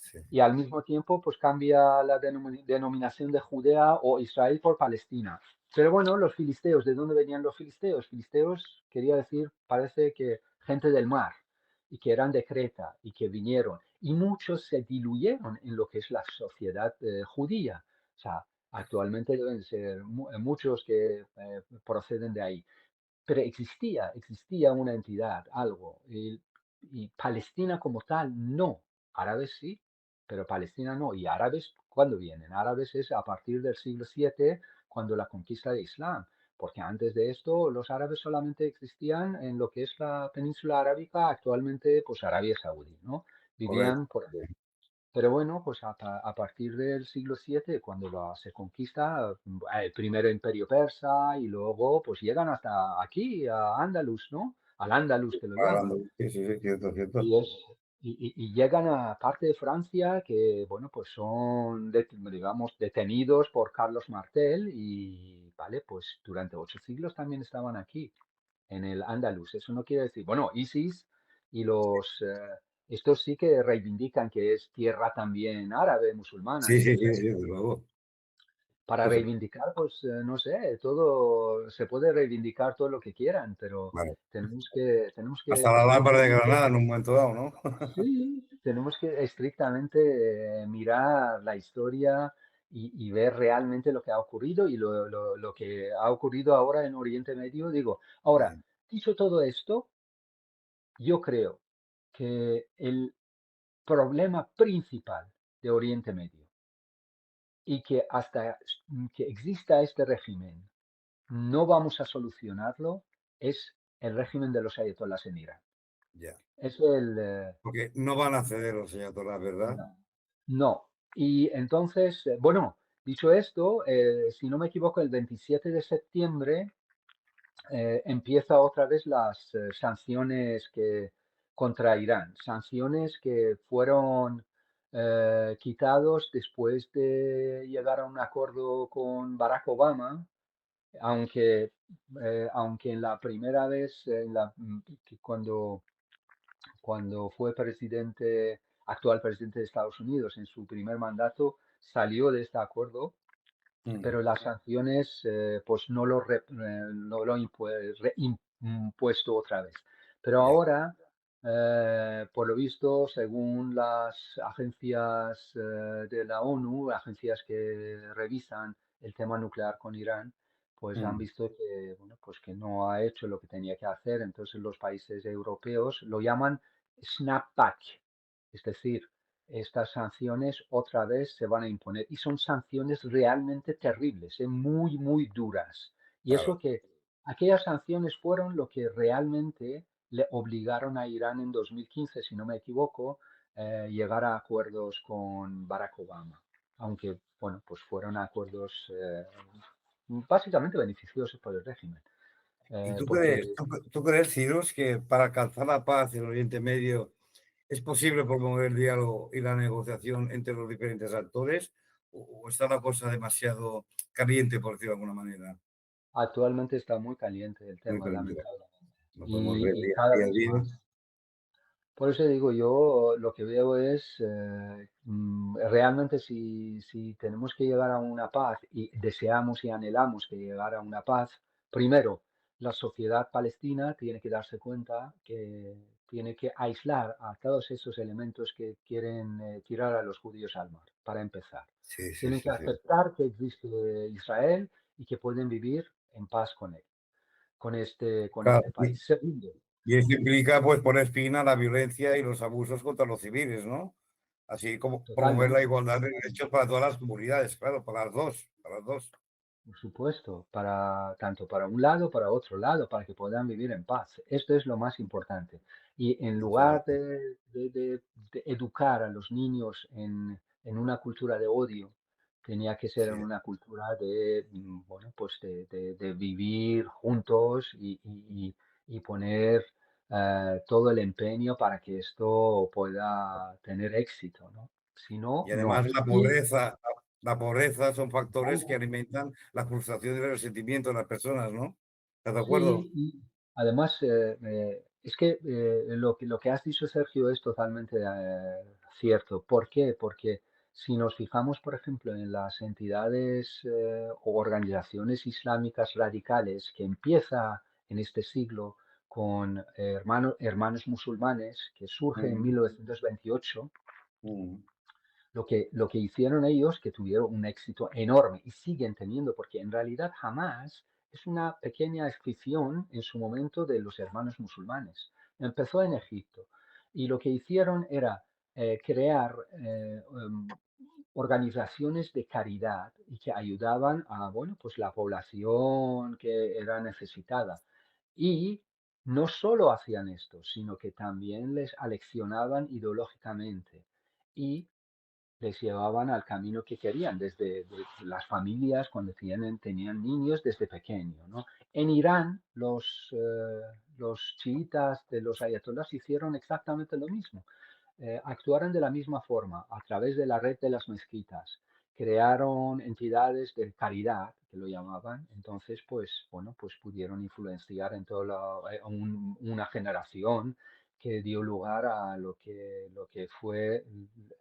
Sí, y al mismo tiempo pues cambia la denominación de Judea o Israel por Palestina. Pero bueno, los filisteos, ¿de dónde venían los filisteos? Filisteos quería decir, parece que gente del mar, y que eran de Creta y que vinieron, y muchos se diluyeron en lo que es la sociedad judía. O sea, actualmente deben ser muchos que proceden de ahí. Pero existía una entidad, algo, y Palestina como tal, no. Árabes sí, pero Palestina no. ¿Y árabes cuándo vienen? Árabes es a partir del siglo VII, cuando la conquista de Islam, porque antes de esto los árabes solamente existían en lo que es la península arábica, actualmente pues Arabia Saudí, ¿no? correcto. Vivían por ahí. Pero bueno, pues a partir del siglo VII, cuando se conquista el primer imperio persa y luego pues llegan hasta aquí, a Andalus, ¿no? Al Andalus que lo llaman. Hablando. Sí, sí, sí, cierto, cierto. Y, es, y llegan a parte de Francia que, bueno, pues son, digamos, detenidos por Carlos Martel y, vale, pues durante 8 siglos también estaban aquí, en el Andalus. Eso no quiere decir, bueno, ISIS y estos sí que reivindican que es tierra también árabe, musulmana, Sí, sí, sí, etcétera. sí, desde luego. Para Eso, reivindicar, pues no sé, todo, se puede reivindicar todo lo que quieran, pero vale. tenemos que Hasta la lámpara de estrictamente, Granada en un momento dado, ¿no? sí, tenemos que estrictamente mirar la historia y ver realmente lo que ha ocurrido y lo que ha ocurrido ahora en Oriente Medio. Digo, ahora, Sí, dicho todo esto, yo creo que el problema principal de Oriente Medio y que hasta que exista este régimen no vamos a solucionarlo, es el régimen de los ayatolás en Irán. Ya. Es el, Porque no van a ceder los ayatolás, ¿verdad? no, no. Y entonces, bueno, dicho esto, si no me equivoco, el 27 de septiembre empieza otra vez las sanciones contra Irán, sanciones que fueron quitados después de llegar a un acuerdo con Barack Obama, aunque, aunque en la primera vez, cuando fue actual presidente de Estados Unidos en su primer mandato, salió de este acuerdo, Mm, pero las sanciones pues no lo impuesto otra vez. Pero ya. ahora, por lo visto, según las agencias de la ONU, agencias que revisan el tema nuclear con Irán, pues han Mm, visto que, bueno, pues que no ha hecho lo que tenía que hacer. Entonces los países europeos lo llaman snapback, es decir, estas sanciones otra vez se van a imponer y son sanciones realmente terribles, muy, muy duras. Y eso claro. que aquellas sanciones fueron lo que realmente le obligaron a Irán en 2015, si no me equivoco, llegar a acuerdos con Barack Obama. Aunque, bueno, pues fueron acuerdos básicamente beneficiosos para el régimen. ¿Y tú crees, Porque tú crees, Cyrus, que para alcanzar la paz en Oriente Medio es posible promover el diálogo y la negociación entre los diferentes actores? ¿O está la cosa demasiado caliente, por decirlo de alguna manera? actualmente está muy caliente el Muy tema, caliente. lamentablemente. Lo podemos ver Y día cada a vez día. más. Por eso digo, yo lo que veo es realmente si tenemos que llegar a una paz y deseamos y anhelamos que llegar a una paz, primero, la sociedad palestina tiene que darse cuenta que tiene que aislar a todos esos elementos que quieren tirar a los judíos al mar, para empezar. Sí, sí, Tienen que sí, sí. aceptar que existe Israel y que pueden vivir en paz con él, con Claro, este país. Segundo, y eso implica pues poner fin a la violencia y los abusos contra los civiles, ¿no? Así como promover la totalmente. igualdad de derechos para todas las comunidades, claro, para las dos, para las dos. Por supuesto, tanto para un lado, para otro lado, para que puedan vivir en paz. Esto es lo más importante. Y en lugar Exactamente. de educar a los niños en una cultura de odio, tenía que ser en Sí. una cultura de, bueno, pues de vivir juntos y poner todo el empeño para que esto pueda tener éxito, ¿no? Si no, Y no. además Y la pobreza son factores que alimentan la frustración y el resentimiento de las personas, ¿no? ¿Estás de acuerdo? sí, y además, es que lo que has dicho, Sergio, es totalmente cierto. ¿Por qué? Porque si nos fijamos, por ejemplo, en las entidades o organizaciones islámicas radicales que empieza en este siglo con hermanos musulmanes, que surge en Mm, 1928, mm, lo que hicieron ellos, que tuvieron un éxito enorme y siguen teniendo, porque en realidad jamás es una pequeña escripción en su momento de los hermanos musulmanes. Empezó en Egipto y lo que hicieron era crear organizaciones de caridad y que ayudaban a, bueno, pues la población que era necesitada. Y no solo hacían esto, sino que también les aleccionaban ideológicamente. Y les llevaban al camino que querían, las familias cuando tenían niños desde pequeño, ¿no? En Irán, los chiitas de los ayatolás hicieron exactamente lo mismo. Actuaron de la misma forma, a través de la red de las mezquitas. Crearon entidades de caridad, que lo llamaban, entonces, pues, bueno, pues pudieron influenciar en toda una generación que dio lugar a lo que fue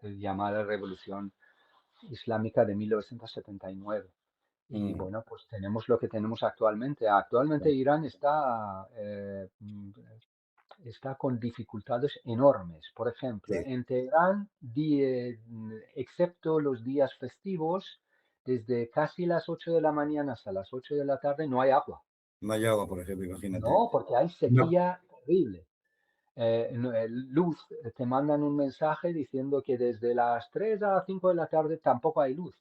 llamada Revolución Islámica de 1979. Y mm. bueno, pues tenemos lo que tenemos actualmente. Actualmente Irán está con dificultades enormes. Por ejemplo, Sí, en Teherán, excepto los días festivos, desde casi las 8 de la mañana hasta las 8 de la tarde no hay agua. Mayagua, por ejemplo, imagínate. No, porque hay No, sequía terrible. No, luz, te mandan un mensaje diciendo que desde las 3 a las 5 de la tarde tampoco hay luz.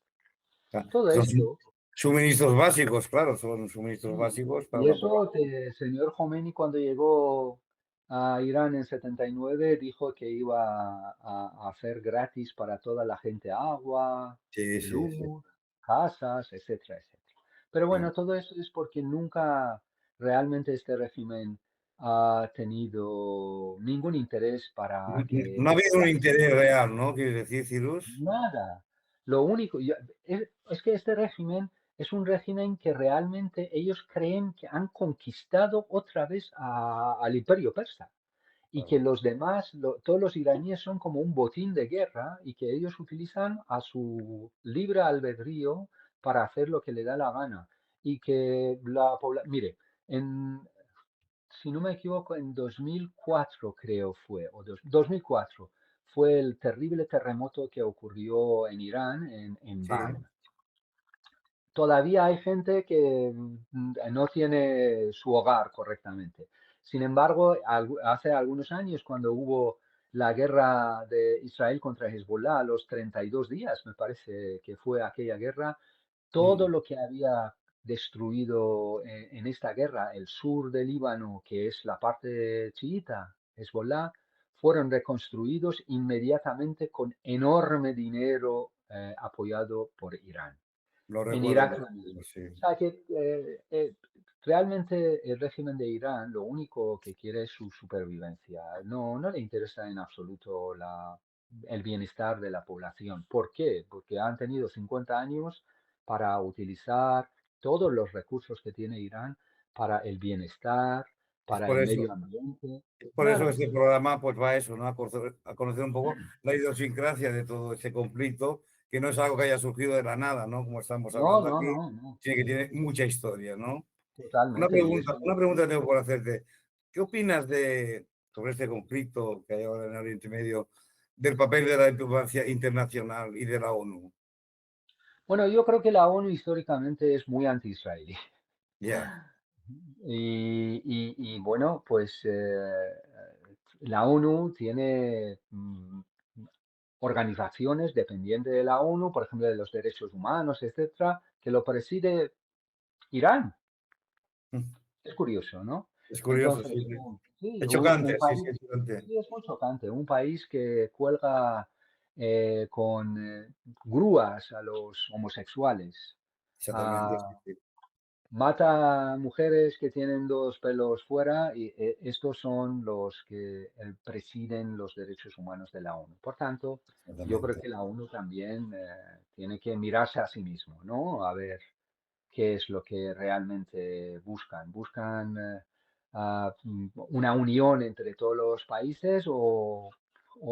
Todo Son esto. suministros básicos, claro, son suministros Sí. básicos para Y una eso población. que el señor Khomeini cuando llegó a Irán en 79 dijo que iba a hacer gratis para toda la gente agua, Sí, sí, sí. luz, casas, etcétera, etcétera. Pero Sí. bueno, todo eso es porque nunca realmente este régimen ha tenido ningún interés para que No ha habido un la interés gente. real, ¿no? Quieres decir, Cirus. Nada. Lo único, es que este régimen es un régimen que realmente ellos creen que han conquistado otra vez al imperio persa y que Claro. los demás, todos los iraníes son como un botín de guerra y que ellos utilizan a su libre albedrío para hacer lo que le da la gana. Y que la población, mire, en, si no me equivoco, en 2004 creo fue, o 2004, fue el terrible terremoto que ocurrió en Irán, en Sí, Van. Todavía hay gente que no tiene su hogar correctamente. Sin embargo, hace algunos años, cuando hubo la guerra de Israel contra Hezbollah, a los 32 días, me parece que fue aquella guerra, todo mm, lo que había destruido en esta guerra, el sur del Líbano, que es la parte chiita, Hezbollah, fueron reconstruidos inmediatamente con enorme dinero apoyado por Irán. lo En recuerdo, Irak lo mismo. sí. O sea que realmente el régimen de Irán lo único que quiere es su supervivencia. No, no le interesa en absoluto el bienestar de la población. ¿Por qué? Porque han tenido 50 años para utilizar todos los recursos que tiene Irán para el bienestar, Es para por el eso. medio ambiente. Es por eso que Nada. este programa pues va a eso, ¿no? A conocer un poco la idiosincrasia de todo este conflicto, que no es algo que haya surgido de la nada, ¿no? Como estamos No, hablando no, aquí, no, no. sino que tiene mucha historia, ¿no? Totalmente. Y eso. Una pregunta tengo por hacerte. ¿Qué opinas sobre este conflicto que hay ahora en Oriente Medio, del papel de la diplomacia internacional y de la ONU? Bueno, yo creo que la ONU históricamente es muy anti-israelí. Ya, Y bueno, pues la ONU tiene organizaciones dependientes de la ONU, por ejemplo, de los derechos humanos, etcétera, que lo preside Irán. Es curioso, ¿no? es curioso, Entonces, sí, sí. sí, Es chocante, un sí, sí, país, es chocante. sí, es muy chocante, un país que cuelga con grúas a los homosexuales, Exactamente, sí, a sí, mata mujeres que tienen dos pelos fuera y estos son los que presiden los derechos humanos de la ONU. Por tanto, yo creo exactamente. que la ONU también tiene que mirarse a sí mismo, ¿no? A ver qué es lo que realmente buscan. ¿Buscan una unión entre todos los países o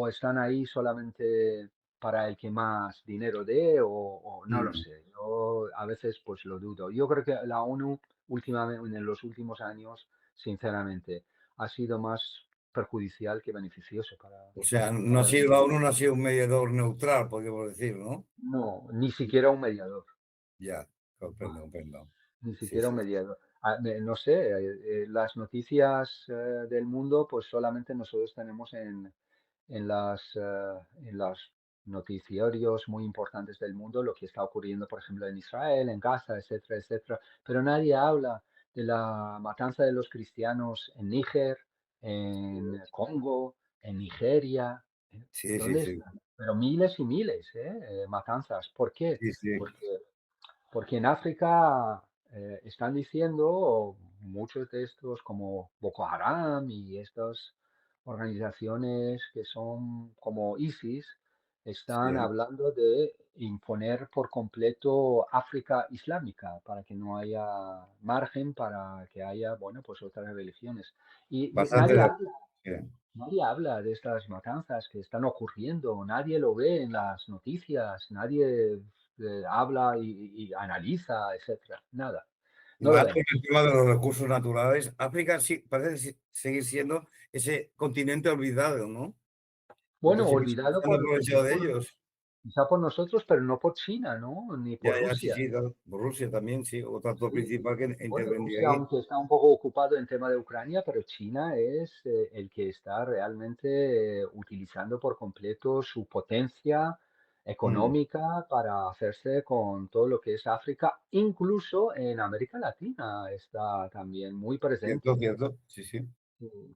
están ahí solamente para el que más dinero dé o no lo Mm. sé? Yo a veces pues lo dudo. Yo creo que la ONU últimamente, en los últimos años, sinceramente, ha sido más perjudicial que beneficioso O sea, no ha para el sido, la mundo. ONU no ha sido un mediador neutral, podríamos decir, ¿no? No, ni siquiera un mediador. Ya, comprendo, comprendo. Ni Sí, siquiera un sí, mediador. No sé, las noticias del mundo, pues solamente nosotros tenemos en los noticiarios muy importantes del mundo lo que está ocurriendo, por ejemplo, en Israel, en Gaza, etcétera, etcétera. Pero nadie habla de la matanza de los cristianos en Níger, en Congo, en Nigeria. sí, sí, ¿Dónde sí, están? Pero miles y miles, matanzas. ¿Por qué? sí, sí, Porque en África están diciendo muchos de estos como Boko Haram y estas organizaciones que son como ISIS, están sí. hablando de imponer por completo África islámica para que no haya margen para que haya, bueno, pues otras religiones. Y Bastante de... sí. nadie habla de estas matanzas que están ocurriendo, nadie lo ve en las noticias, nadie habla y analiza, etcétera. Nada, Y no lo más con vemos. el tema de los recursos naturales, África sí parece seguir siendo ese continente olvidado, ¿no? Porque Bueno, sí que olvidado se han aprovechado de ellos. quizá por nosotros, pero no por China, ¿no? Ni Ya, por ya, sí, Rusia. sí, claro. Rusia también, sí, otro actor Sí. principal que Bueno, intervendría Rusia, ahí. aunque está un poco ocupado en tema de Ucrania, pero China es el que está realmente utilizando por completo su potencia Mm. económica para hacerse con todo lo que es África, incluso en América Latina está también muy Cierto, presente. cierto, sí, sí.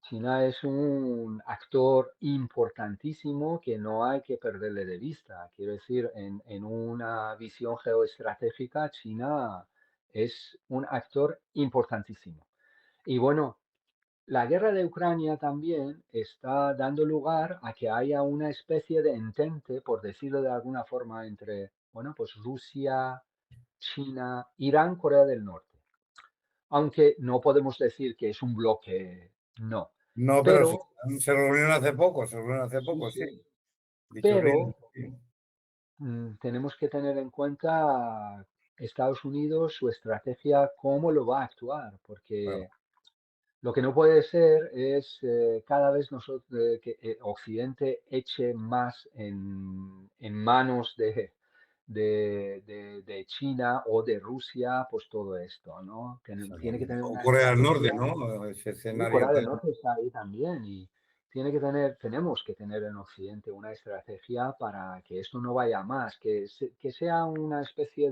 China es un actor importantísimo que no hay que perderle de vista. Quiero decir, en una visión geoestratégica, China es un actor importantísimo. Y bueno, la guerra de Ucrania también está dando lugar a que haya una especie de entente, por decirlo de alguna forma, entre, bueno, pues Rusia, China, Irán, Corea del Norte. Aunque no podemos decir que es un bloque, no. No, pero Pero, se reunieron hace poco, se reunieron hace sí, poco, sí. sí, Dicho bien. pero Sí, tenemos que tener en cuenta Estados Unidos, su estrategia, cómo lo va a actuar, claro. porque lo que no puede ser es cada vez que Occidente eche más en manos de China o de Rusia, pues todo esto, ¿no? Tiene que Exactamente. tener O una Corea del Norte, estrategia. ¿no? Ese Sí, escenario Corea del tan... Norte está ahí también y tenemos que tener en Occidente una estrategia para que esto no vaya a más, que sea una especie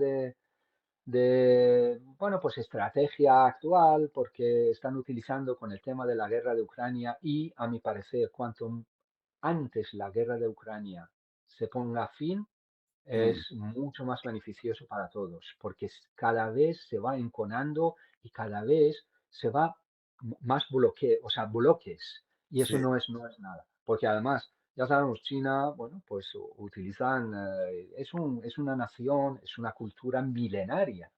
bueno, pues estrategia actual, porque están utilizando con el tema de la guerra de Ucrania y, a mi parecer, cuanto antes la guerra de Ucrania se ponga fin, Mm, es mucho más beneficioso para todos, porque cada vez se va enconando y cada vez se va más o sea, bloques, y eso sí, no es nada, porque además, ya sabemos, China, bueno, pues utilizan, es una nación, es una cultura milenaria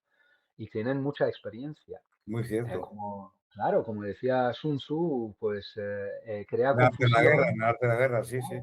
y tienen mucha experiencia. muy cierto. Claro, como decía Sun Tzu, pues crea En el arte de la guerra, confusión. en el arte de la guerra, sí, sí.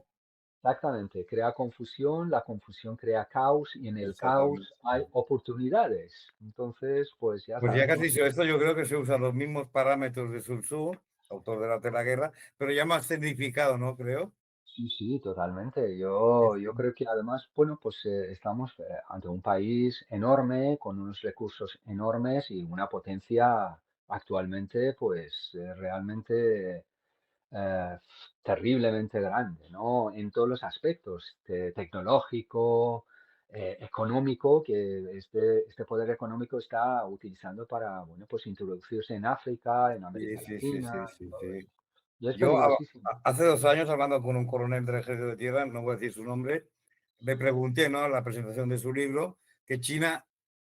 Exactamente, crea confusión, la confusión crea caos y en el Exactamente. caos hay oportunidades. Entonces, pues ya Pues ya casi sabemos. dicho esto, yo creo que se usan los mismos parámetros de Sun Tzu, autor del arte de la guerra, pero ya más tecnificado, ¿no? Creo. Sí, sí, totalmente. Sí, Yo sí. creo que además, bueno, pues estamos ante un país enorme, con unos recursos enormes y una potencia actualmente, pues realmente eh, terriblemente grande, ¿no? En todos los aspectos, tecnológico, económico, que este poder económico está utilizando para, bueno, pues introducirse en África, en Sí, América sí, sí, Latina, sí, y sí, todo sí. esto. Y es Yo peligrosísimo. hace 2 años, hablando con un coronel del ejército de tierra, no voy a decir su nombre, le pregunté, ¿no? En la presentación de su libro, que China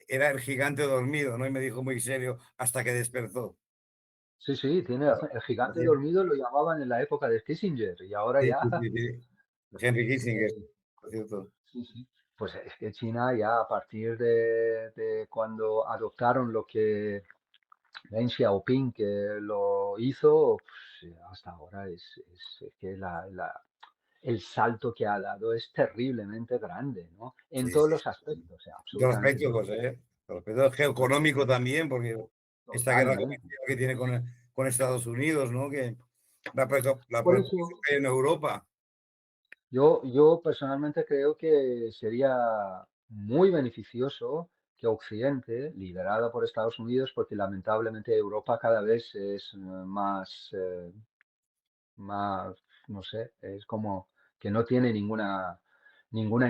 era el gigante dormido, ¿no? Y me dijo muy serio, hasta que despertó. Sí, sí, tiene Claro. razón. El gigante Así- dormido lo llamaban en la época de Kissinger y ahora Sí, ya, sí, sí, sí. Henry Kissinger, eh, por cierto. sí, sí. Pues es que China ya a partir de cuando adoptaron lo que Deng Xiaoping que lo hizo, pues, hasta ahora es que el salto que ha dado es terriblemente grande, ¿no? En Sí, todos sí. los aspectos, De los absolutamente aspectos, todos. pues, ¿eh? De los aspectos geoeconómico también, porque esta guerra Totalmente. comercial que tiene con Estados Unidos, ¿no? Que la Por preocupación eso que hay en Europa. yo personalmente creo que sería muy beneficioso que Occidente, liderado por Estados Unidos, porque lamentablemente Europa cada vez es más, no sé, es como que no tiene ninguna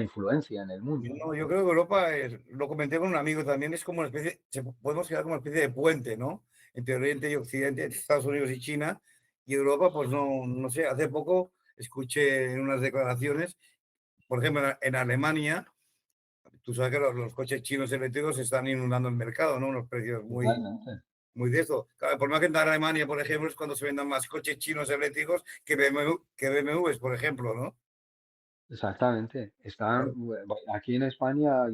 influencia en el mundo, No, ¿no? yo creo que Europa, lo comenté con un amigo también, es como una especie, podemos quedar como una especie de puente, ¿no? Entre Oriente y Occidente, entre Estados Unidos y China, y Europa, pues no, no sé, hace poco escuché en unas declaraciones, por ejemplo, en Alemania, tú sabes que los coches chinos eléctricos están inundando el mercado, ¿no? Unos precios muy, Totalmente. muy de eso. Claro, por más que en Alemania, por ejemplo, es cuando se vendan más coches chinos eléctricos que BMWs, por ejemplo, ¿no? Exactamente. Claro, Aquí en España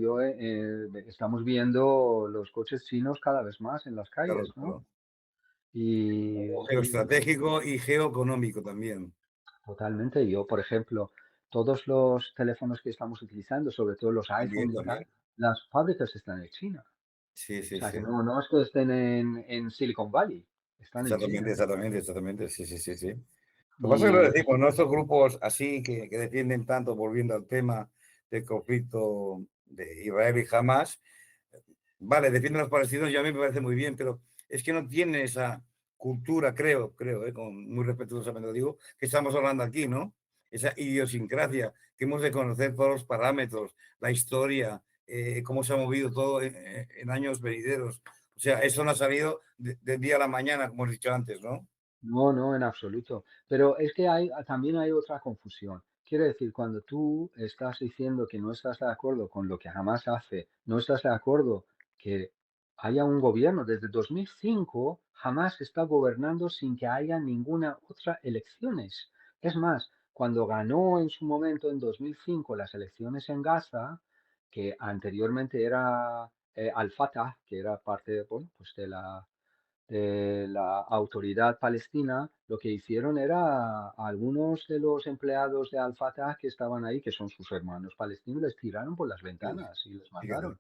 estamos viendo los coches chinos cada vez más en las claro, calles, ¿no? claro. Y Geoestratégico y geoeconómico también. totalmente. Yo, por ejemplo, todos los teléfonos que estamos utilizando, sobre todo los También, iPhones y tal, también. las fábricas están en China. Sí, O sí, sea, que sí. no es que estén en Silicon Valley, están en Exactamente, China. exactamente, exactamente. Sí, sí, sí, sí. Lo que pasa es que lo Y decimos, ¿no? Estos grupos así que defienden tanto, volviendo al tema del conflicto de Israel y Hamas, vale, defienden a los palestinos y a mí me parece muy bien, pero es que no tiene esa cultura, muy respetuosamente lo digo, que estamos hablando aquí, ¿no? Esa idiosincrasia que hemos de conocer todos los parámetros, la historia, cómo se ha movido todo en años venideros. O sea, eso no ha salido del día a la mañana, como he dicho antes, ¿no? No, no, en absoluto. Pero es que también hay otra confusión. Quiere decir, cuando tú estás diciendo que no estás de acuerdo con lo que jamás hace, no estás de acuerdo que haya un gobierno desde 2005, jamás está gobernando sin que haya ninguna otra elecciones. Es más, cuando ganó en su momento en 2005 las elecciones en Gaza, que anteriormente era Al-Fatah, que era parte, bueno, pues de la autoridad palestina, lo que hicieron era a algunos de los empleados de Al-Fatah que estaban ahí, que son sus hermanos palestinos, les tiraron por las Sí, ventanas y les fíjate, mataron.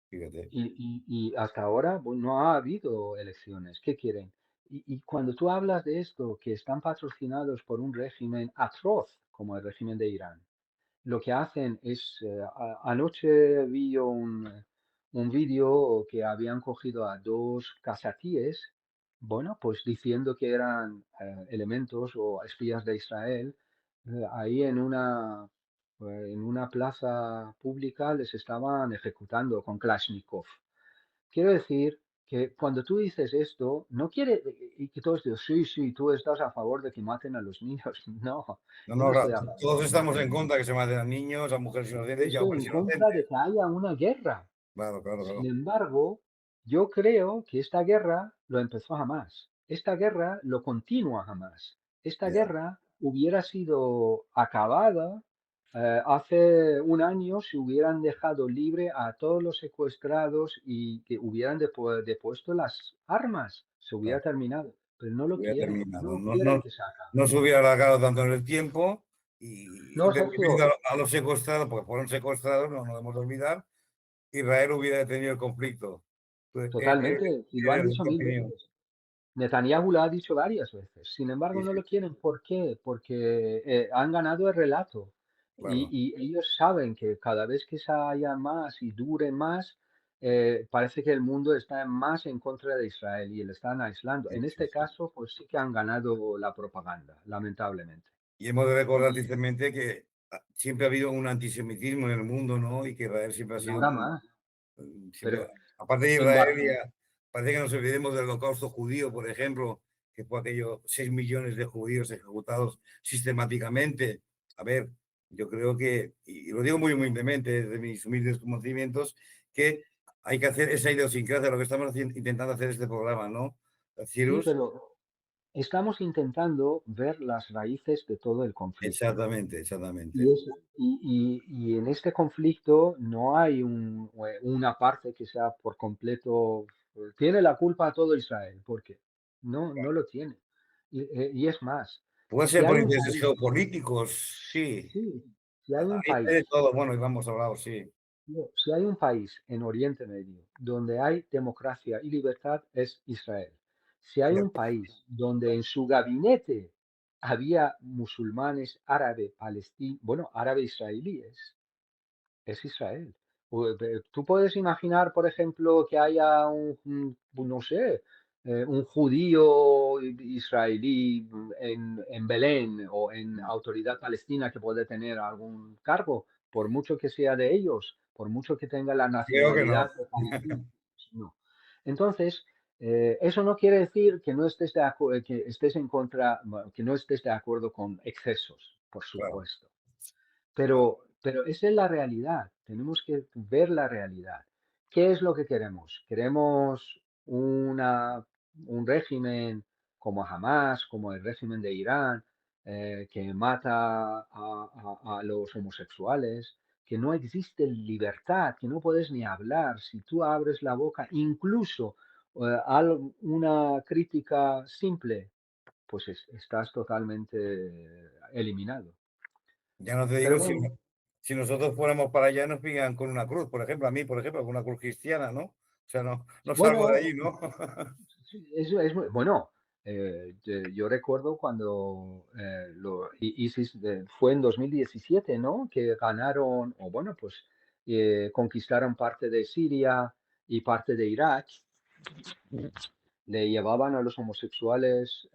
fíjate. Y hasta ahora pues, no ha habido elecciones. ¿Qué quieren? Y cuando tú hablas de esto, que están patrocinados por un régimen atroz como el régimen de Irán, lo que hacen es, anoche vi un vídeo que habían cogido a dos cazatíes, bueno, pues diciendo que eran elementos o espías de Israel, ahí en una plaza pública les estaban ejecutando con Kalashnikov. Quiero decir que cuando tú dices esto, no quiere, y que todos digan, sí, sí, tú estás a favor de que maten a los niños. No, No, yo no, no claro, estoy a favor de todos que estamos maten a en los contra de niños. que se maten a niños, a mujeres Yo inocentes y a estoy hombres en contra de inocentes. que haya una guerra. Claro, claro, Sin claro. embargo, yo creo que esta guerra lo empezó Hamás. Esta guerra lo continúa Hamás. Esta Ya, guerra hubiera sido acabada hace un año si hubieran dejado libre a todos los secuestrados y que hubieran depuesto las armas. Se hubiera claro, terminado. Pero no lo hubiera quieren. terminado. No No, quieren no, que se acabe. no se hubiera alargado tanto en el tiempo y No, debido Sergio, a los secuestrados, porque fueron secuestrados, no nos debemos olvidar, Israel hubiera detenido el conflicto. Pues, totalmente. Y lo han es dicho mi mil opinión. veces. Netanyahu lo ha dicho varias veces. Sin embargo, Sí, no sí, lo quieren. ¿Por qué? Porque han ganado el relato. claro. Y ellos saben que cada vez que se haya más y dure más, parece que el mundo está más en contra de Israel y le están aislando. Sí, En sí, este sí. caso, pues sí que han ganado la propaganda, lamentablemente. Y hemos de recordar Y, tristemente que siempre ha habido un antisemitismo en el mundo, ¿no? Y que Israel siempre ha y sido ahora más. siempre, Pero aparte de Israel, embargo, parece que nos olvidemos del holocausto judío, por ejemplo, que fue aquellos 6 millones de judíos ejecutados sistemáticamente. A ver, yo creo que, y lo digo muy humildemente, desde mis humildes conocimientos, que hay que hacer esa idiosincrasia, lo que estamos intentando hacer este programa, ¿no? sí, Cirus, pero estamos intentando ver las raíces de todo el conflicto. exactamente, exactamente. Y, y en este conflicto no hay una parte que sea por completo, tiene la culpa a todo Israel, porque no, no lo tiene. Y es más, Puede si ser por hay un intereses país, geopolíticos, sí. sí, si hay un Hay de país, todo, bueno, y vamos a hablar, sí, no, si hay un país en Oriente Medio donde hay democracia y libertad, es Israel. Si hay un país donde en su gabinete había musulmanes árabe, palestinos, bueno, árabe israelíes, es Israel. Tú puedes imaginar, por ejemplo, que haya no sé, un judío israelí en Belén o en autoridad palestina que puede tener algún cargo, por mucho que sea de ellos, por mucho que tenga la creo que no. nacionalidad de Palestina. No. Entonces, eso no quiere decir que no estés que estés en contra, bueno, que no estés de acuerdo con excesos, por Claro, supuesto. claro. Pero esa es la realidad. Tenemos que ver la realidad. ¿Qué es lo que queremos? ¿Queremos un régimen como Hamas, como el régimen de Irán, que mata a los homosexuales, que no existe libertad, que no puedes ni hablar? Si tú abres la boca, incluso una crítica simple, pues estás totalmente eliminado. Ya no te digo Pero si, bueno. si nosotros fuéramos para allá nos pillan con una cruz, por ejemplo, a mí, por ejemplo, con una cruz cristiana, ¿no? O sea, no, no salgo de Bueno, ahí, ¿no? sí, eso es bueno. Yo recuerdo cuando ISIS fue en 2017, ¿no? Que ganaron, o bueno, pues conquistaron parte de Siria y parte de Irak. le llevaban a los homosexuales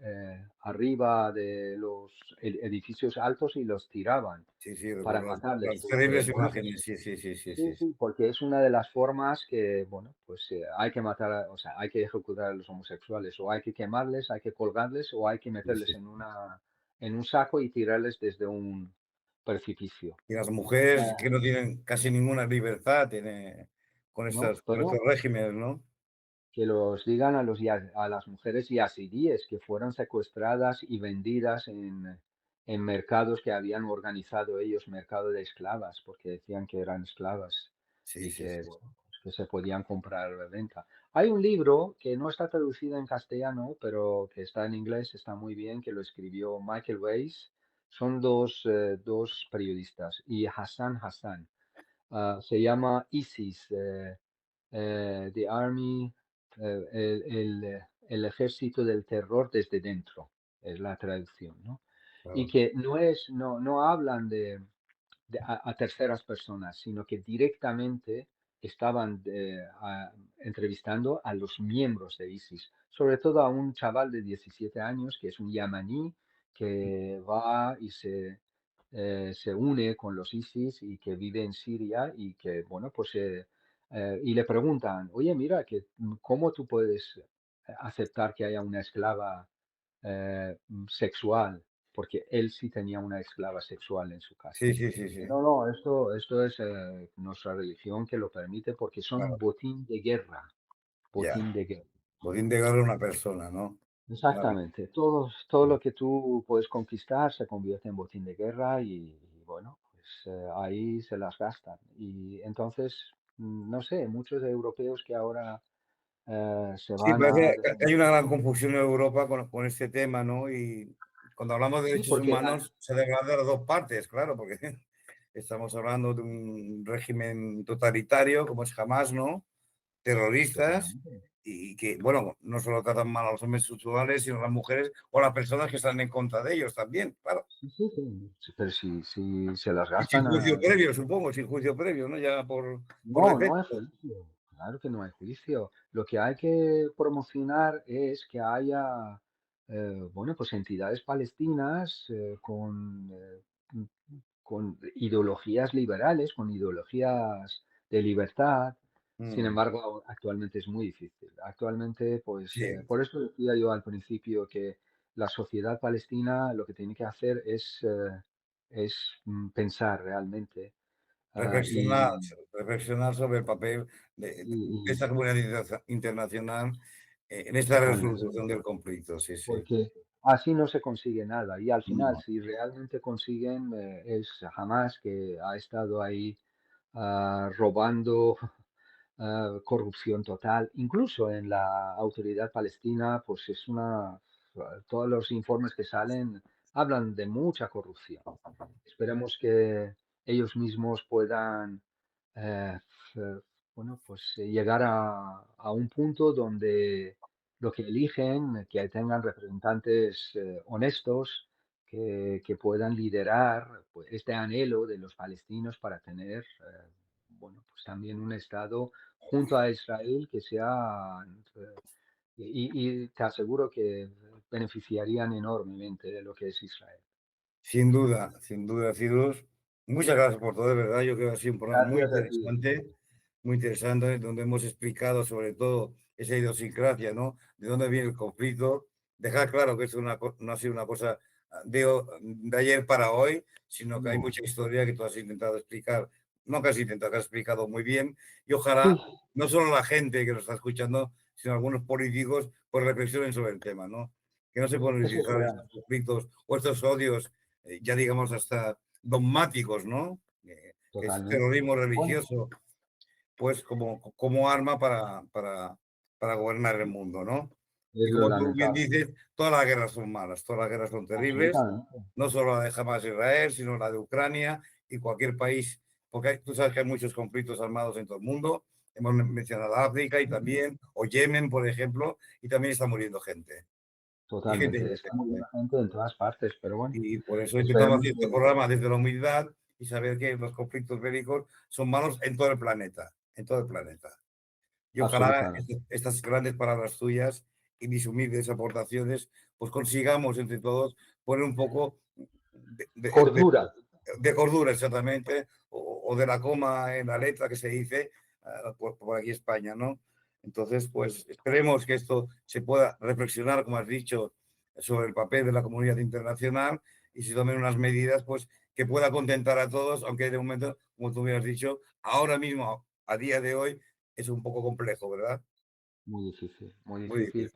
arriba de los edificios altos y los tiraban Sí, sí, para recuerdo matarles, las porque, terribles bueno, pues imágenes. Sí, sí, sí, sí, sí, sí. sí, porque es una de las formas que, bueno, pues hay que matar, o sea, hay que ejecutar a los homosexuales, o hay que quemarles, hay que colgarles, o hay que Sí, meterles sí. en un saco y tirarles desde un precipicio. Y las mujeres Eh, que no tienen casi ninguna libertad ¿No? con estos Pero regímenes, ¿no? que los digan a a las mujeres yazidíes que fueron secuestradas y vendidas en mercados que habían organizado ellos, mercado de esclavas, porque decían que eran esclavas Sí, y sí, que, sí. bueno, pues que se podían comprar de venta. Hay un libro que no está traducido en castellano, pero que está en inglés, está muy bien, que lo escribió Michael Weiss. Son dos periodistas y Hassan Hassan. Se llama ISIS, The Army, el ejército del terror desde dentro, es la traducción, ¿no? Y Claro. que no hablan a terceras personas, sino que directamente estaban entrevistando a los miembros de ISIS, sobre todo a un chaval de 17 años que es un yamaní que va y se une con los ISIS y que vive en Siria y que, bueno, pues, y le preguntan, oye, mira, ¿cómo tú puedes aceptar que haya una esclava sexual? Porque él sí tenía una esclava sexual en su casa. Sí, sí, sí, sí. No, no, esto es nuestra religión que lo permite porque son Claro, botín de guerra, ya. botín de guerra. Botín de guerra a una persona, ¿no? Una Exactamente. Todo lo que tú puedes conquistar se convierte en botín de guerra y bueno, pues ahí se las gastan. Y entonces, no sé, muchos europeos que ahora se Sí, van parece a que hay una defender. gran confusión en Europa con este tema, ¿no? Y cuando hablamos de Sí, derechos porque humanos se debe hablar de las dos partes, claro, porque estamos hablando de un régimen totalitario como es Hamas, ¿no? Terroristas totalmente. y que, bueno, no solo tratan mal a los hombres sexuales, sino a las mujeres o a las personas que están en contra de ellos también, claro. Sí, sí, sí. Sí, pero si se las Y sin gastan juicio a... previo, supongo, sin juicio previo, ¿no? Ya por No, no hay defecto. juicio. Claro que no hay juicio. Lo que hay que promocionar es que haya, bueno, pues entidades palestinas con ideologías liberales, con ideologías de libertad. Sin Mm, embargo, actualmente es muy difícil. Actualmente, pues, sí, por eso decía yo al principio que la sociedad palestina lo que tiene que hacer es pensar realmente. ah, reflexionar, y, reflexionar sobre el papel de esta y comunidad internacional en esta totalmente, resolución del conflicto, sí, sí. porque así no se consigue nada. Y al final, No, si realmente consiguen, es Hamas que ha estado ahí robando, corrupción total. Incluso en la autoridad palestina, pues todos los informes que salen hablan de mucha corrupción. Esperemos que ellos mismos puedan, eh, f- bueno, pues llegar a un punto donde lo que eligen, que tengan representantes honestos, que puedan liderar pues, este anhelo de los palestinos para tener, bueno, pues también un Estado junto a Israel que sea, y te aseguro que beneficiarían enormemente de lo que es Israel. sin duda, Cidros. Muchas gracias por todo, de verdad. Yo creo que ha sido un programa Gracias a ti. muy interesante, donde hemos explicado sobre todo esa idiosincrasia, ¿no? De dónde viene el conflicto. Dejar claro que esto no ha sido una cosa de ayer para hoy, sino que hay No. mucha historia que tú has intentado explicar, no que has intentado, que has explicado muy bien. Y Sí, ojalá no solo la gente que lo está escuchando, sino algunos políticos, pues reflexionen sobre el tema, ¿no? Que no se pueden eso es utilizar real, estos conflictos o estos odios ya digamos hasta dogmáticos, ¿no? Que es totalmente. terrorismo Bueno, religioso, pues como arma para gobernar el mundo, ¿no? es Y lo como tú bien lamentable. dices, todas las guerras son malas, todas las guerras son terribles, Absolutamente. no solo la de Hamas Israel, sino la de Ucrania y cualquier país, porque tú sabes que hay muchos conflictos armados en todo el mundo. Hemos mencionado África y también, o Yemen, por ejemplo, y también está muriendo gente. Y gente Totalmente. Está inocente. muriendo gente en todas partes, pero bueno, Y por eso intentamos esperemos hacer este que programa desde la humildad y saber que los conflictos bélicos son malos en todo el planeta, en todo el planeta. Y ojalá absolutamente. estas grandes palabras tuyas y mis humildes aportaciones, pues consigamos entre todos poner un poco Cordura. de cordura exactamente, o de la coma en la letra que se dice por aquí España, ¿no? Entonces, pues esperemos que esto se pueda reflexionar, como has dicho, sobre el papel de la comunidad internacional y se tomen unas medidas, pues, que pueda contentar a todos, aunque de momento, como tú me has dicho, ahora mismo, a día de hoy, es un poco complejo, ¿verdad? Muy Muy difícil difícil,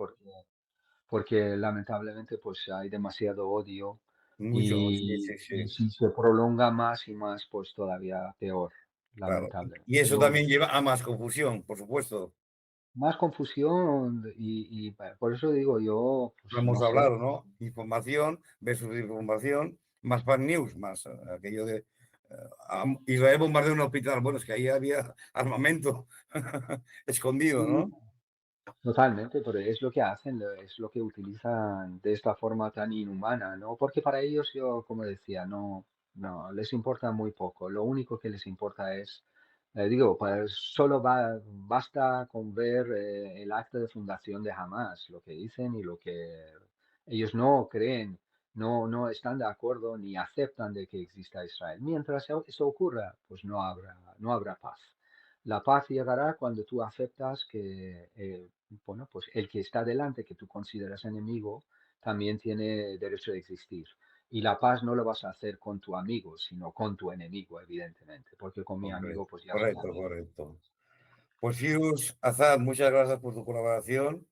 porque lamentablemente pues hay demasiado odio mucho, sí, sí, y sí, si se prolonga más y más, pues todavía peor, claro. lamentablemente. Y eso Yo también lleva a más confusión, por supuesto. más confusión por eso digo yo, pues Lo hemos no sé, hablado, ¿no? Información versus información, más fan news, más aquello de Israel bombardeó un hospital. Bueno, es que ahí había armamento escondido, sí, ¿no? totalmente, pero es lo que hacen, es lo que utilizan de esta forma tan inhumana, ¿no? Porque para ellos, yo, como decía, no, les importa muy poco. Lo único que les importa es, digo, pues basta con ver el acta de fundación de Hamas, lo que dicen y lo que ellos no creen, no están de acuerdo ni aceptan de que exista Israel. Mientras eso ocurra, pues no habrá paz. La paz llegará cuando tú aceptas que bueno, pues el que está delante, que tú consideras enemigo, también tiene derecho de existir. Y la paz no lo vas a hacer con tu amigo, sino con tu enemigo, evidentemente, porque con mi amigo Correcto, pues ya estoy correcto, bien. correcto. Pues Firuz Azad, muchas gracias por tu colaboración.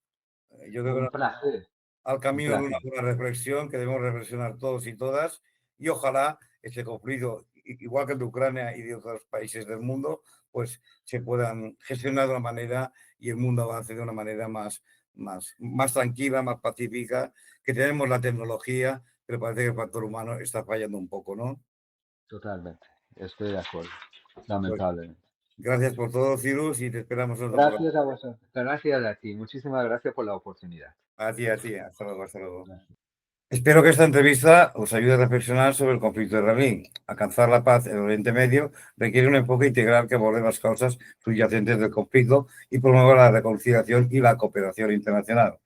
Yo creo que Un nos placer, al un camino de una placer. buena reflexión que debemos reflexionar todos y todas y ojalá este conflicto, igual que el de Ucrania y de otros países del mundo, pues se puedan gestionar de una manera y el mundo avance de una manera más tranquila, más pacífica, que tenemos la tecnología, pero parece que el factor humano está fallando un poco, ¿no? Totalmente, estoy de acuerdo, Pues lamentablemente. gracias por todo, Cirus, y te esperamos en otro programa. Gracias a vosotros, gracias a ti, muchísimas gracias por la oportunidad. A ti, hasta luego, hasta luego. Gracias. Espero que esta entrevista os ayude a reflexionar sobre el conflicto israelí. Alcanzar la paz en el Oriente Medio requiere un enfoque integral que aborde las causas subyacentes del conflicto y promueva la reconciliación y la cooperación internacional,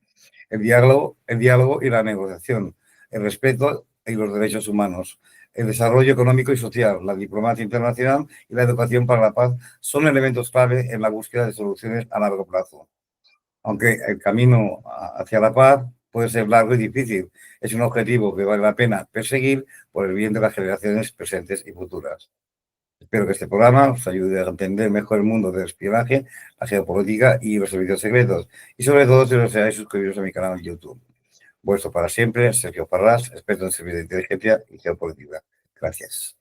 el diálogo y la negociación, el respeto y los derechos humanos, el desarrollo económico y social, la diplomacia internacional y la educación para la paz son elementos clave en la búsqueda de soluciones a largo plazo. Aunque el camino hacia la paz puede ser largo y difícil, es un objetivo que vale la pena perseguir por el bien de las generaciones presentes y futuras. Espero que este programa os ayude a entender mejor el mundo del espionaje, la geopolítica y los servicios secretos. Y sobre todo, si no seáis suscribiros a mi canal de YouTube. Vuestro para siempre, Sergio Parrás, experto en servicios de inteligencia y geopolítica. Gracias.